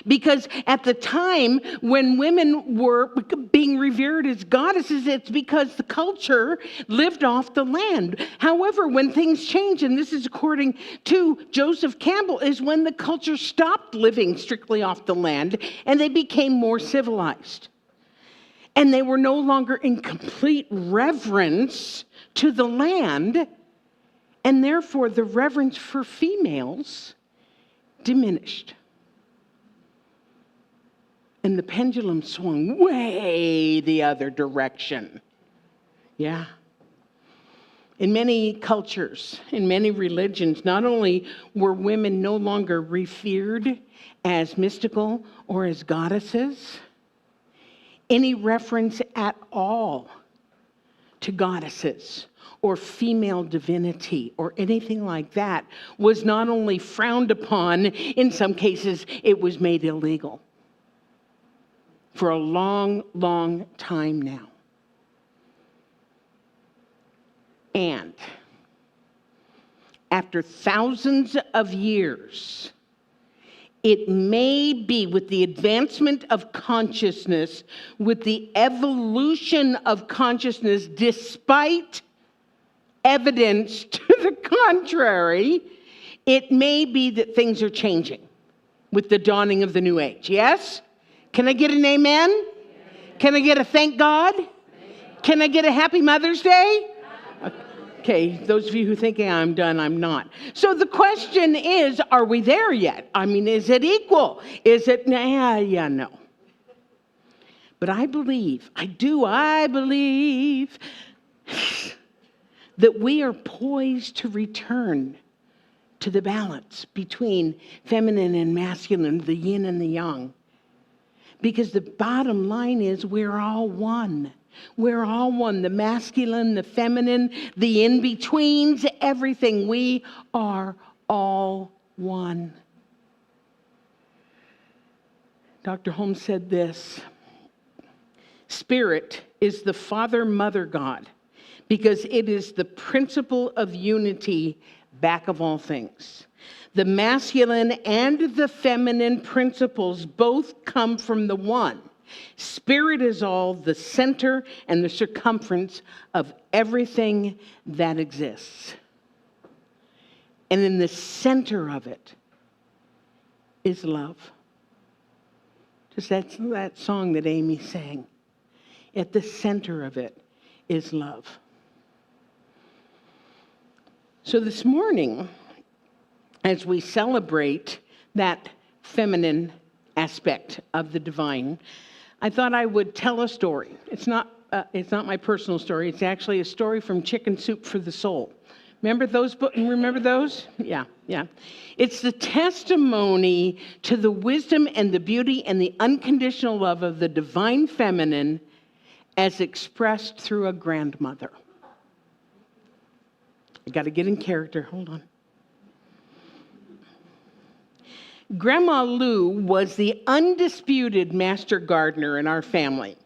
Because at the time when women were being revered as goddesses, it's because the culture lived off the land. However, when things change, and this is according to Joseph Campbell, is when the culture stopped living strictly off the land and they became more civilized. And they were no longer in complete reverence to the land, and therefore the reverence for females diminished. And the pendulum swung way the other direction. Yeah. In many cultures, in many religions, not only were women no longer revered as mystical or as goddesses, any reference at all to goddesses or female divinity or anything like that was not only frowned upon, in some cases it was made illegal. For a long, long time now. And after thousands of years, it may be with the advancement of consciousness, with the evolution of consciousness, despite evidence to the contrary, it may be that things are changing with the dawning of the new age. Yes? Can I get an amen? Can I get a thank God? Can I get a happy Mother's Day? Okay, those of you who think I'm done, I'm not. So the question is, are we there yet? I mean, is it equal? Is it, no. But I believe that we are poised to return to the balance between feminine and masculine, the yin and the yang. Because the bottom line is we're all one. We're all one. The masculine, the feminine, the in-betweens, everything. We are all one. Dr. Holmes said this: Spirit is the Father-Mother God because it is the principle of unity back of all things. The masculine and the feminine principles both come from the one. Spirit is all the center and the circumference of everything that exists. And in the center of it is love. Just that song that Amy sang. At the center of it is love. So this morning, as we celebrate that feminine aspect of the divine, I thought I would tell a story. It's not my personal story. It's actually a story from Chicken Soup for the Soul. Remember those? Remember those? Yeah. It's the testimony to the wisdom and the beauty and the unconditional love of the divine feminine as expressed through a grandmother. I got to get in character. Hold on. Grandma Lou was the undisputed master gardener in our family,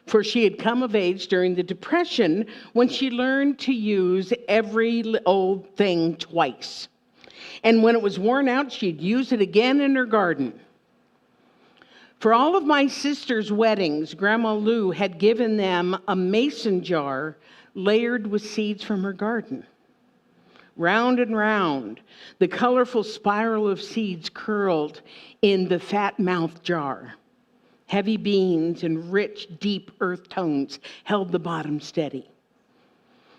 for she had come of age during the Depression when she learned to use every old thing twice. And when it was worn out, she'd use it again in her garden. For all of my sister's weddings, Grandma Lou had given them a mason jar layered with seeds from her garden. Round and round, the colorful spiral of seeds curled in the fat-mouthed jar. Heavy beans and rich, deep earth tones held the bottom steady.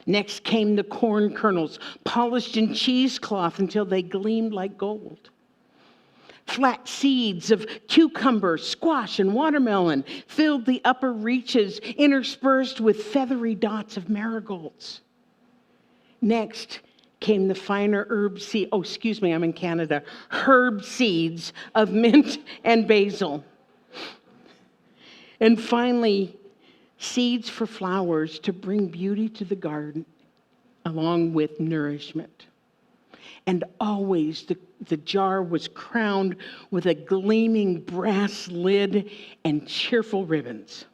Next came the corn kernels, polished in cheesecloth until they gleamed like gold. Flat seeds of cucumber, squash, and watermelon filled the upper reaches, interspersed with feathery dots of marigolds. Next came the finer herb I'm in Canada, herb seeds of mint and basil. And finally, seeds for flowers to bring beauty to the garden, along with nourishment. And always the jar was crowned with a gleaming brass lid and cheerful ribbons.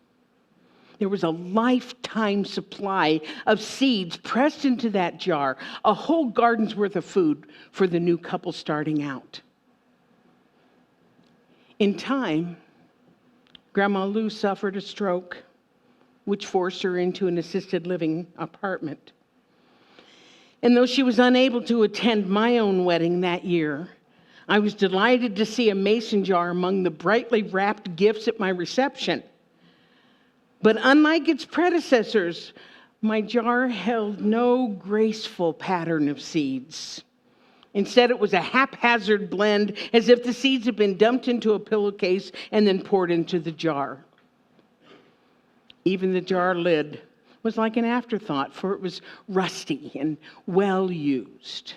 There was a lifetime supply of seeds pressed into that jar, a whole garden's worth of food for the new couple starting out. In time, Grandma Lou suffered a stroke, which forced her into an assisted living apartment. And though she was unable to attend my own wedding that year, I was delighted to see a mason jar among the brightly wrapped gifts at my reception. But unlike its predecessors, my jar held no graceful pattern of seeds. Instead, it was a haphazard blend, as if the seeds had been dumped into a pillowcase and then poured into the jar. Even the jar lid was like an afterthought, for it was rusty and well used.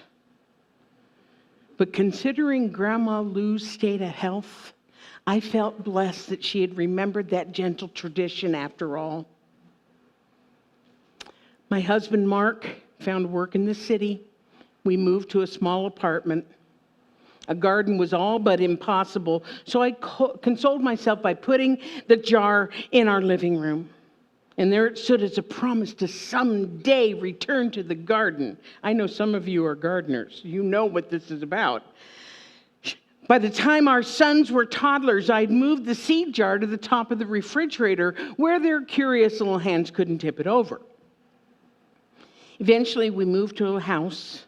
But considering Grandma Lou's state of health, I felt blessed that she had remembered that gentle tradition after all. My husband, Mark, found work in the city. We moved to a small apartment. A garden was all but impossible, so I consoled myself by putting the jar in our living room. And there it stood as a promise to someday return to the garden. I know some of you are gardeners. You know what this is about. By the time our sons were toddlers, I'd moved the seed jar to the top of the refrigerator where their curious little hands couldn't tip it over. Eventually, we moved to a house,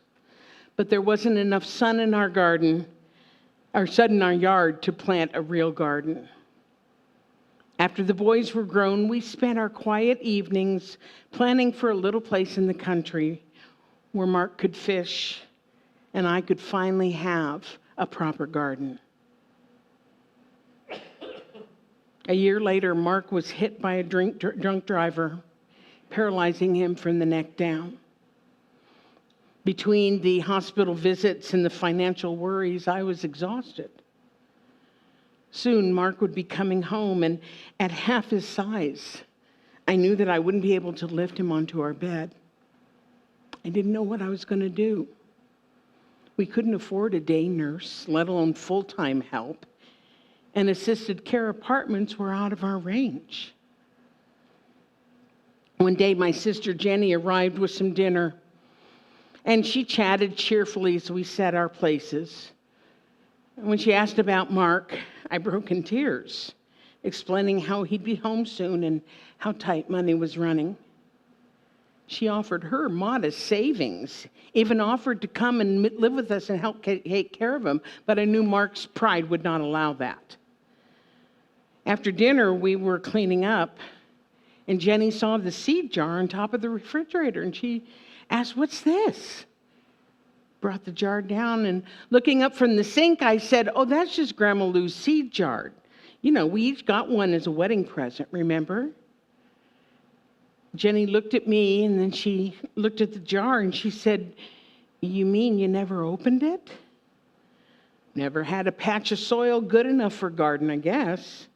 but there wasn't enough sun in our garden, or sun in our yard, to plant a real garden. After the boys were grown, we spent our quiet evenings planning for a little place in the country where Mark could fish and I could finally have a proper garden. A year later, Mark was hit by a drunk driver, paralyzing him from the neck down. Between the hospital visits and the financial worries, I was exhausted. Soon, Mark would be coming home, and at half his size, I knew that I wouldn't be able to lift him onto our bed. I didn't know what I was going to do. We couldn't afford a day nurse, let alone full-time help, and assisted care apartments were out of our range. One day, my sister Jenny arrived with some dinner, and she chatted cheerfully as we set our places. When she asked about Mark, I broke in tears, explaining how he'd be home soon and how tight money was running. She offered her modest savings, even offered to come and live with us and help take care of him, but I knew Mark's pride would not allow that. After dinner, we were cleaning up, and Jenny saw the seed jar on top of the refrigerator, and she asked, "What's this?" Brought the jar down, and looking up from the sink, I said, "Oh, that's just Grandma Lou's seed jar. You know, we each got one as a wedding present, remember?" Jenny looked at me, and then she looked at the jar, and she said, "You mean you never opened it?" Never had a patch of soil good enough for a garden, I guess.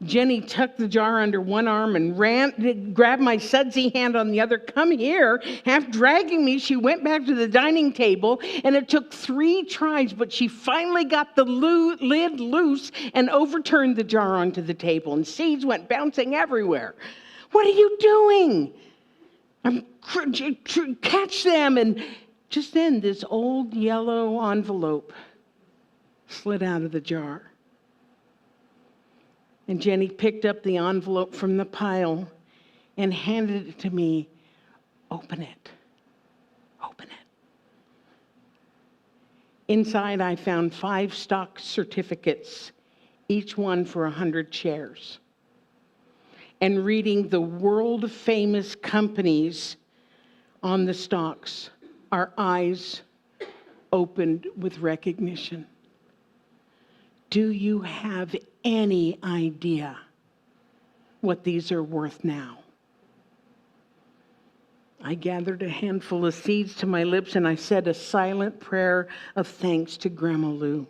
Jenny tucked the jar under one arm and grabbed my sudsy hand on the other. "Come here." Half dragging me, she went back to the dining table, and it took 3 tries, but she finally got the lid loose and overturned the jar onto the table, and seeds went bouncing everywhere. "What are you doing?" "Catch them." And just then, this old yellow envelope slid out of the jar. And Jenny picked up the envelope from the pile and handed it to me. "Open it. Open it." Inside, I found 5 stock certificates, each one for 100 shares. And reading the world-famous companies on the stocks, our eyes opened with recognition. Do you have any idea what these are worth now? I gathered a handful of seeds to my lips, and I said a silent prayer of thanks to Grandma Lou.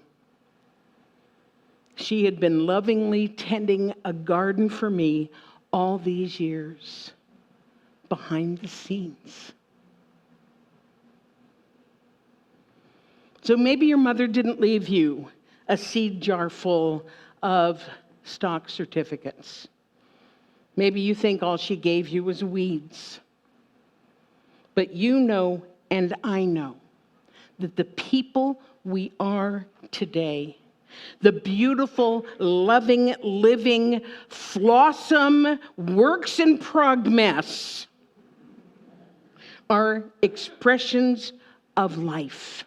She had been lovingly tending a garden for me all these years, behind the scenes. So maybe your mother didn't leave you a seed jar full of stock certificates. Maybe you think all she gave you was weeds. But you know, and I know, that the people we are today, the beautiful, loving, living, flawsome, works in progress, are expressions of life.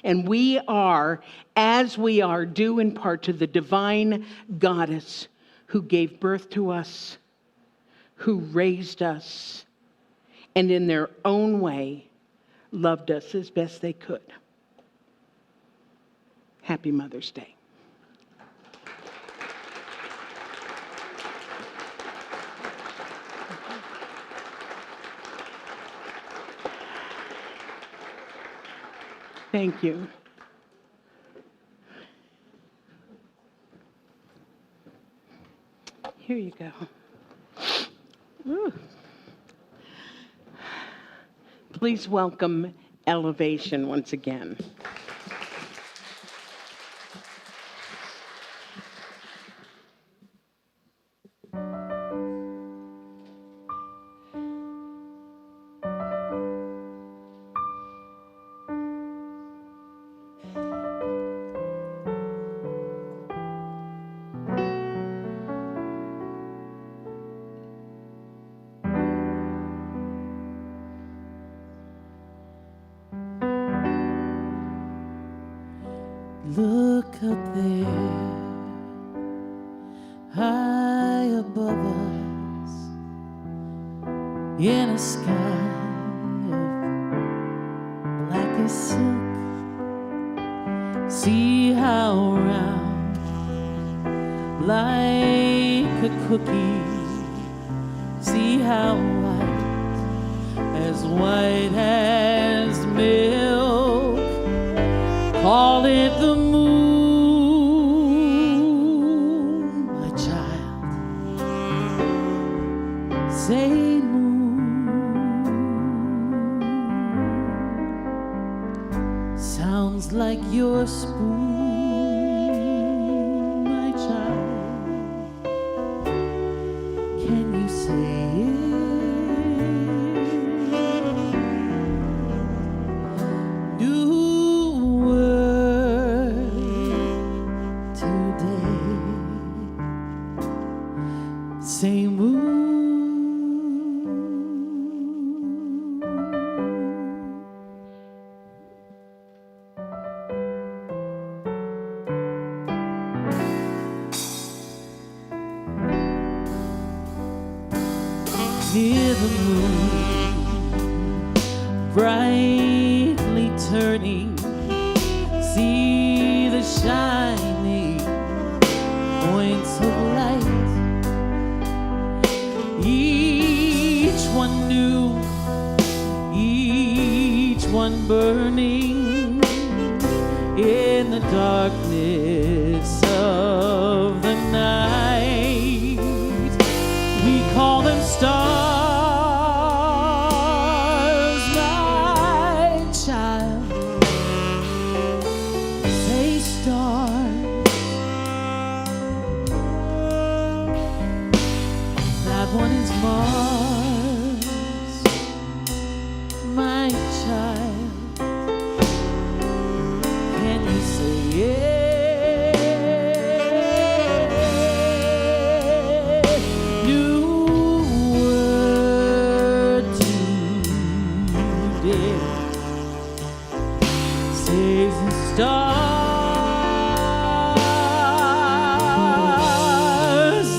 And we are, as we are, due in part to the divine goddess who gave birth to us, who raised us, and in their own way loved us as best they could. Happy Mother's Day. Thank you. Here you go. Ooh. Please welcome Elevation once again. Look up there, high above us, in a sky of blackest silk. See how round, like a cookie. See how white as milk. Call it the moon, my child. Say moon. Sounds like your spoon, my child. Can you say it? Say moon. Near the moon, brightly turning, see the shining points of light. Each one new, each one burning in the darkness of the night. We call them stars, my child. Say stars. That one is Mars, my child. Can you say it? New word today says the stars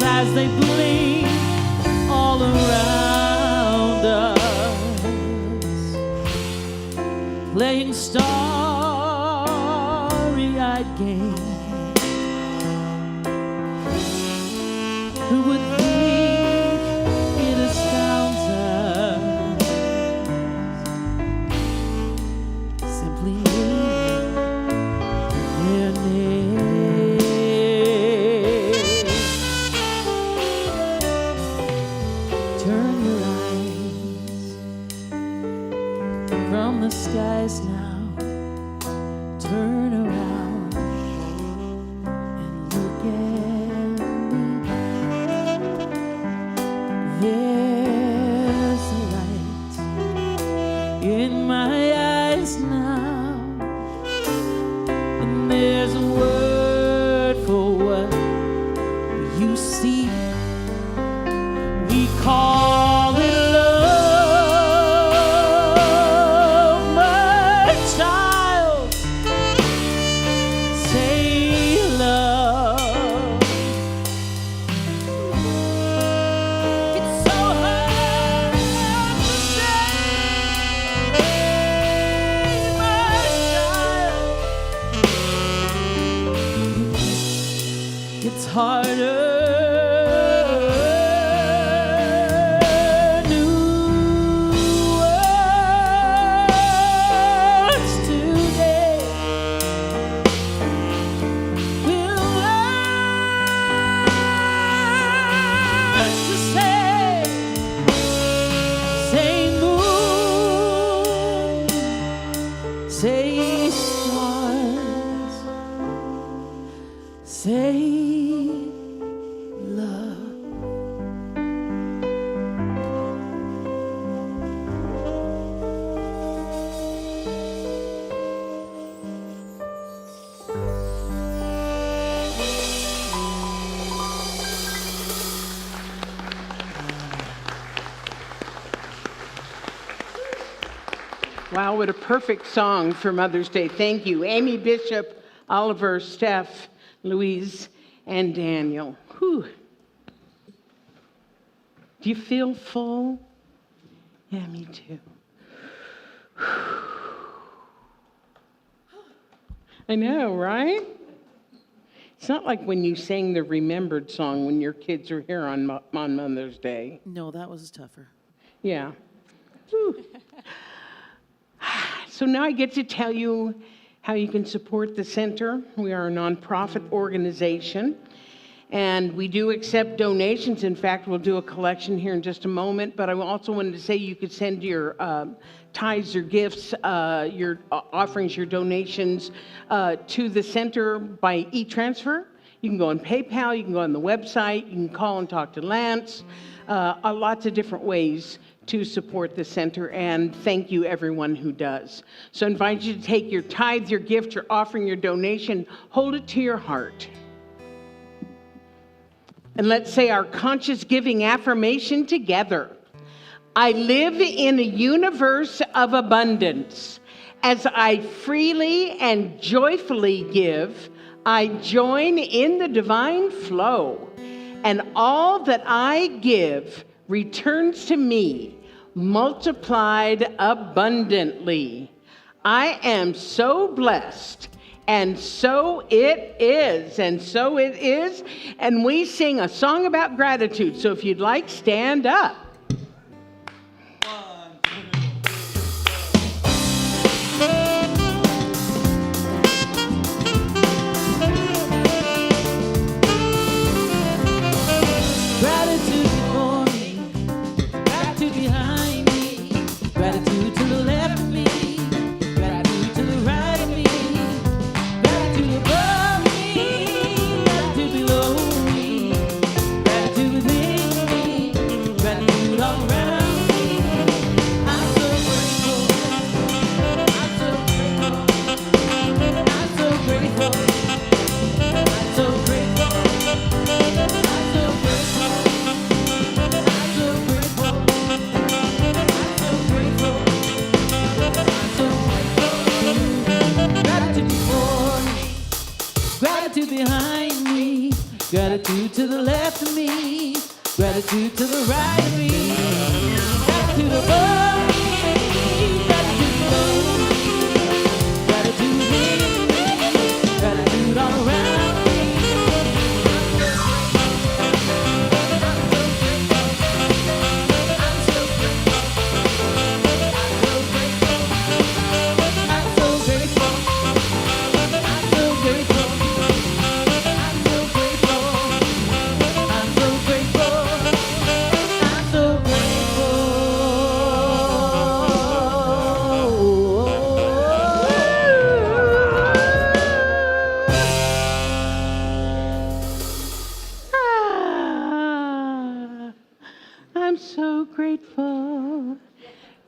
as they blink all around us, playing starry-eyed games. Who would think it astounds us? Simply knowing their names. Turn your eyes from the skies now. Turn around and look at me. in my eyes now, and there's a word for what you see. We call it love, my child. Say love. It's so hard to say, my child. It's harder. Say stars, say love. Wow, what a perfect song for Mother's Day. Thank you. Amy Bishop, Oliver, Steph, Louise, and Daniel. Whew. Do you feel full? Yeah, me too. I know, right? It's not like when you sang the Remembered song when your kids were here on Mother's Day. No, that was tougher. Yeah. Whew. So now I get to tell you how you can support the center. We are a nonprofit organization, and we do accept donations. In fact, we'll do a collection here in just a moment, but I also wanted to say you could send your tithes or gifts, your offerings, your donations to the center by e-transfer. You can go on PayPal, you can go on the website, you can call and talk to Lance, lots of different ways to support the center, and thank you everyone who does. So I invite you to take your tithe, your gift, your offering, your donation, hold it to your heart. And let's say our conscious giving affirmation together. I live in a universe of abundance. As I freely and joyfully give, I join in the divine flow, and all that I give returns to me multiplied abundantly. I am so blessed, and so it is, and so it is. And we sing a song about gratitude. So if you'd like, stand up. Gratitude before me, gratitude behind me, gratitude to the left of me, gratitude to the right of me, gratitude above me, gratitude below me, gratitude within me, gratitude all around me. I'm so grateful, I'm so grateful, I'm so grateful, I'm so grateful, I'm so grateful. Gratitude before me, gratitude behind me, gratitude to the left of me, gratitude to the right of me, gratitude above me, gratitude below me, gratitude within me, gratitude all around me.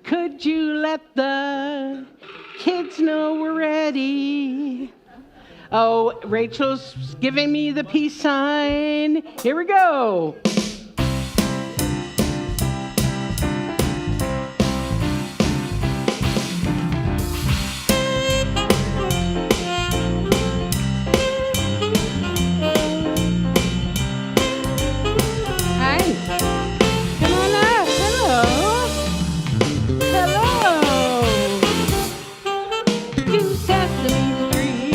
Could you let the kids know we're ready? Oh, Rachel's giving me the peace sign. Here we go. Hi. Come on up. Hello. Hello. To Sesame Street.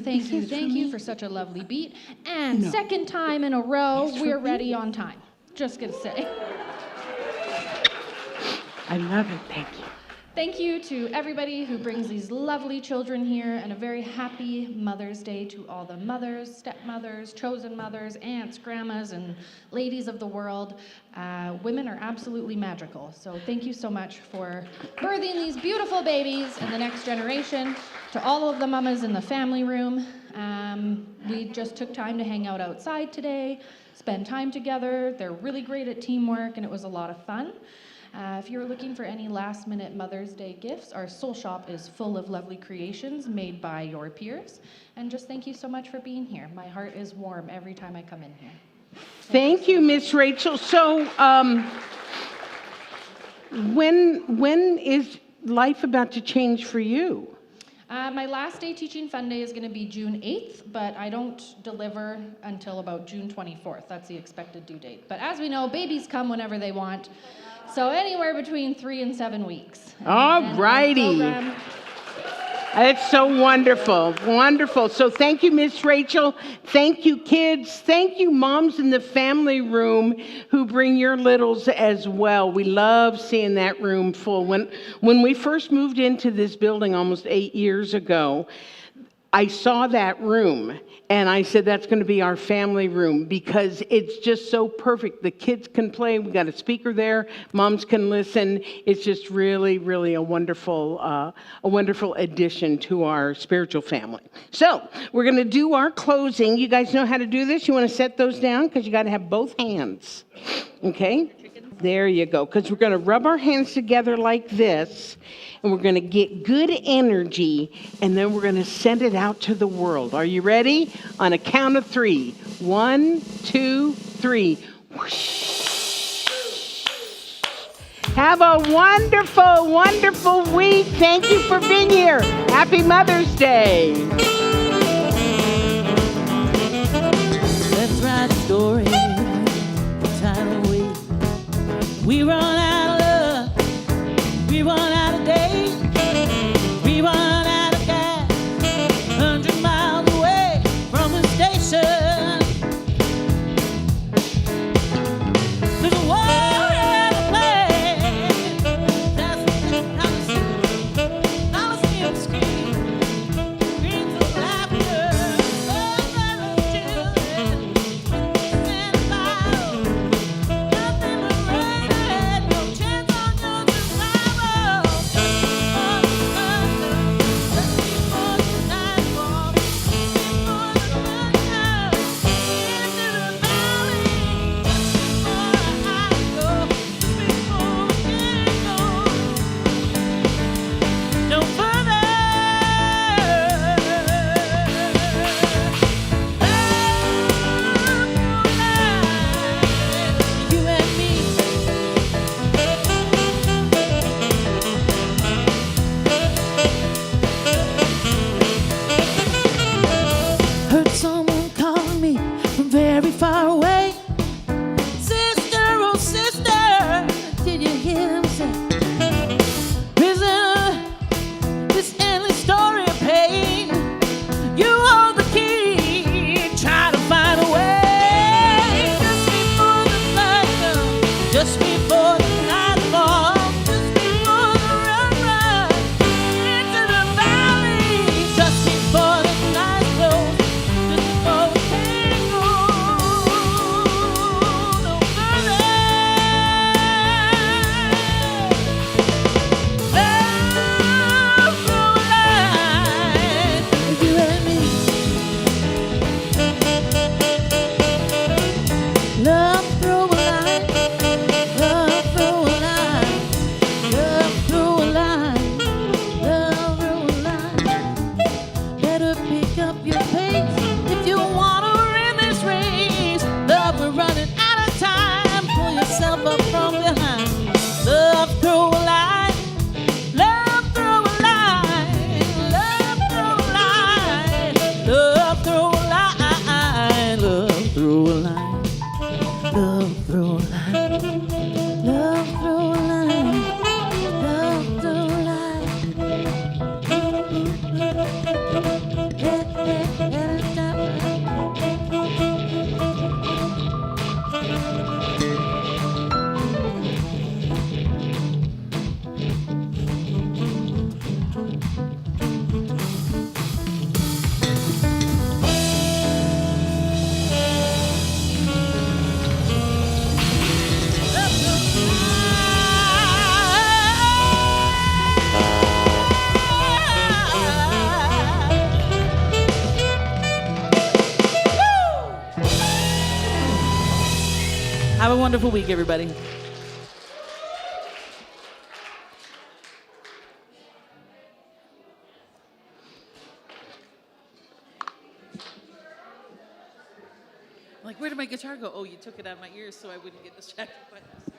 Sesame Street. Thank you for such a lovely beat. And second time in a row, we're ready on time. Just gonna say. I love it. Thank you. Thank you to everybody who brings these lovely children here, and a very happy Mother's Day to all the mothers, stepmothers, chosen mothers, aunts, grandmas, and ladies of the world. Women are absolutely magical, so thank you so much for birthing these beautiful babies in the next generation. To all of the mamas in the family room, we just took time to hang out outside today, spend time together. They're really great at teamwork, and it was a lot of fun. If you're looking for any last-minute Mother's Day gifts, our soul shop is full of lovely creations made by your peers. And just thank you so much for being here. My heart is warm every time I come in here. Thank you, Miss Rachel. So, when is life about to change for you? My last day teaching Fun Day is going to be June 8th, but I don't deliver until about June 24th. That's the expected due date. But as we know, babies come whenever they want. So anywhere between 3 and 7 weeks. All righty. That's so wonderful, wonderful. So thank you, Miss Rachel. Thank you, kids. Thank you, moms in the family room who bring your littles as well. We love seeing that room full. When we first moved into this building almost 8 years ago, I saw that room and I said, that's going to be our family room because it's just so perfect. The kids can play. We got a speaker there. Moms can listen. It's just really, really a wonderful addition to our spiritual family. So we're going to do our closing. You guys know how to do this? You want to set those down because you got to have both hands. Okay? There you go. Because we're going to rub our hands together like this. And we're going to get good energy, and then we're going to send it out to the world. Are you ready? On a count of 3. 1, 2, 3. Whoosh. Have a wonderful, wonderful week. Thank you for being here. Happy Mother's Day. Let's write a story. The title we run out of love. We run out of days. We run out of gas. 100 miles away from the station. There's a war in the place. That's the Coliseum scream. Screams of laughter. Oh, little children. Stand about. Nothing but rain. No chance on your survival. wonderful week, everybody. Like, where did my guitar go? Oh, you took it out of my ears so I wouldn't get distracted by this.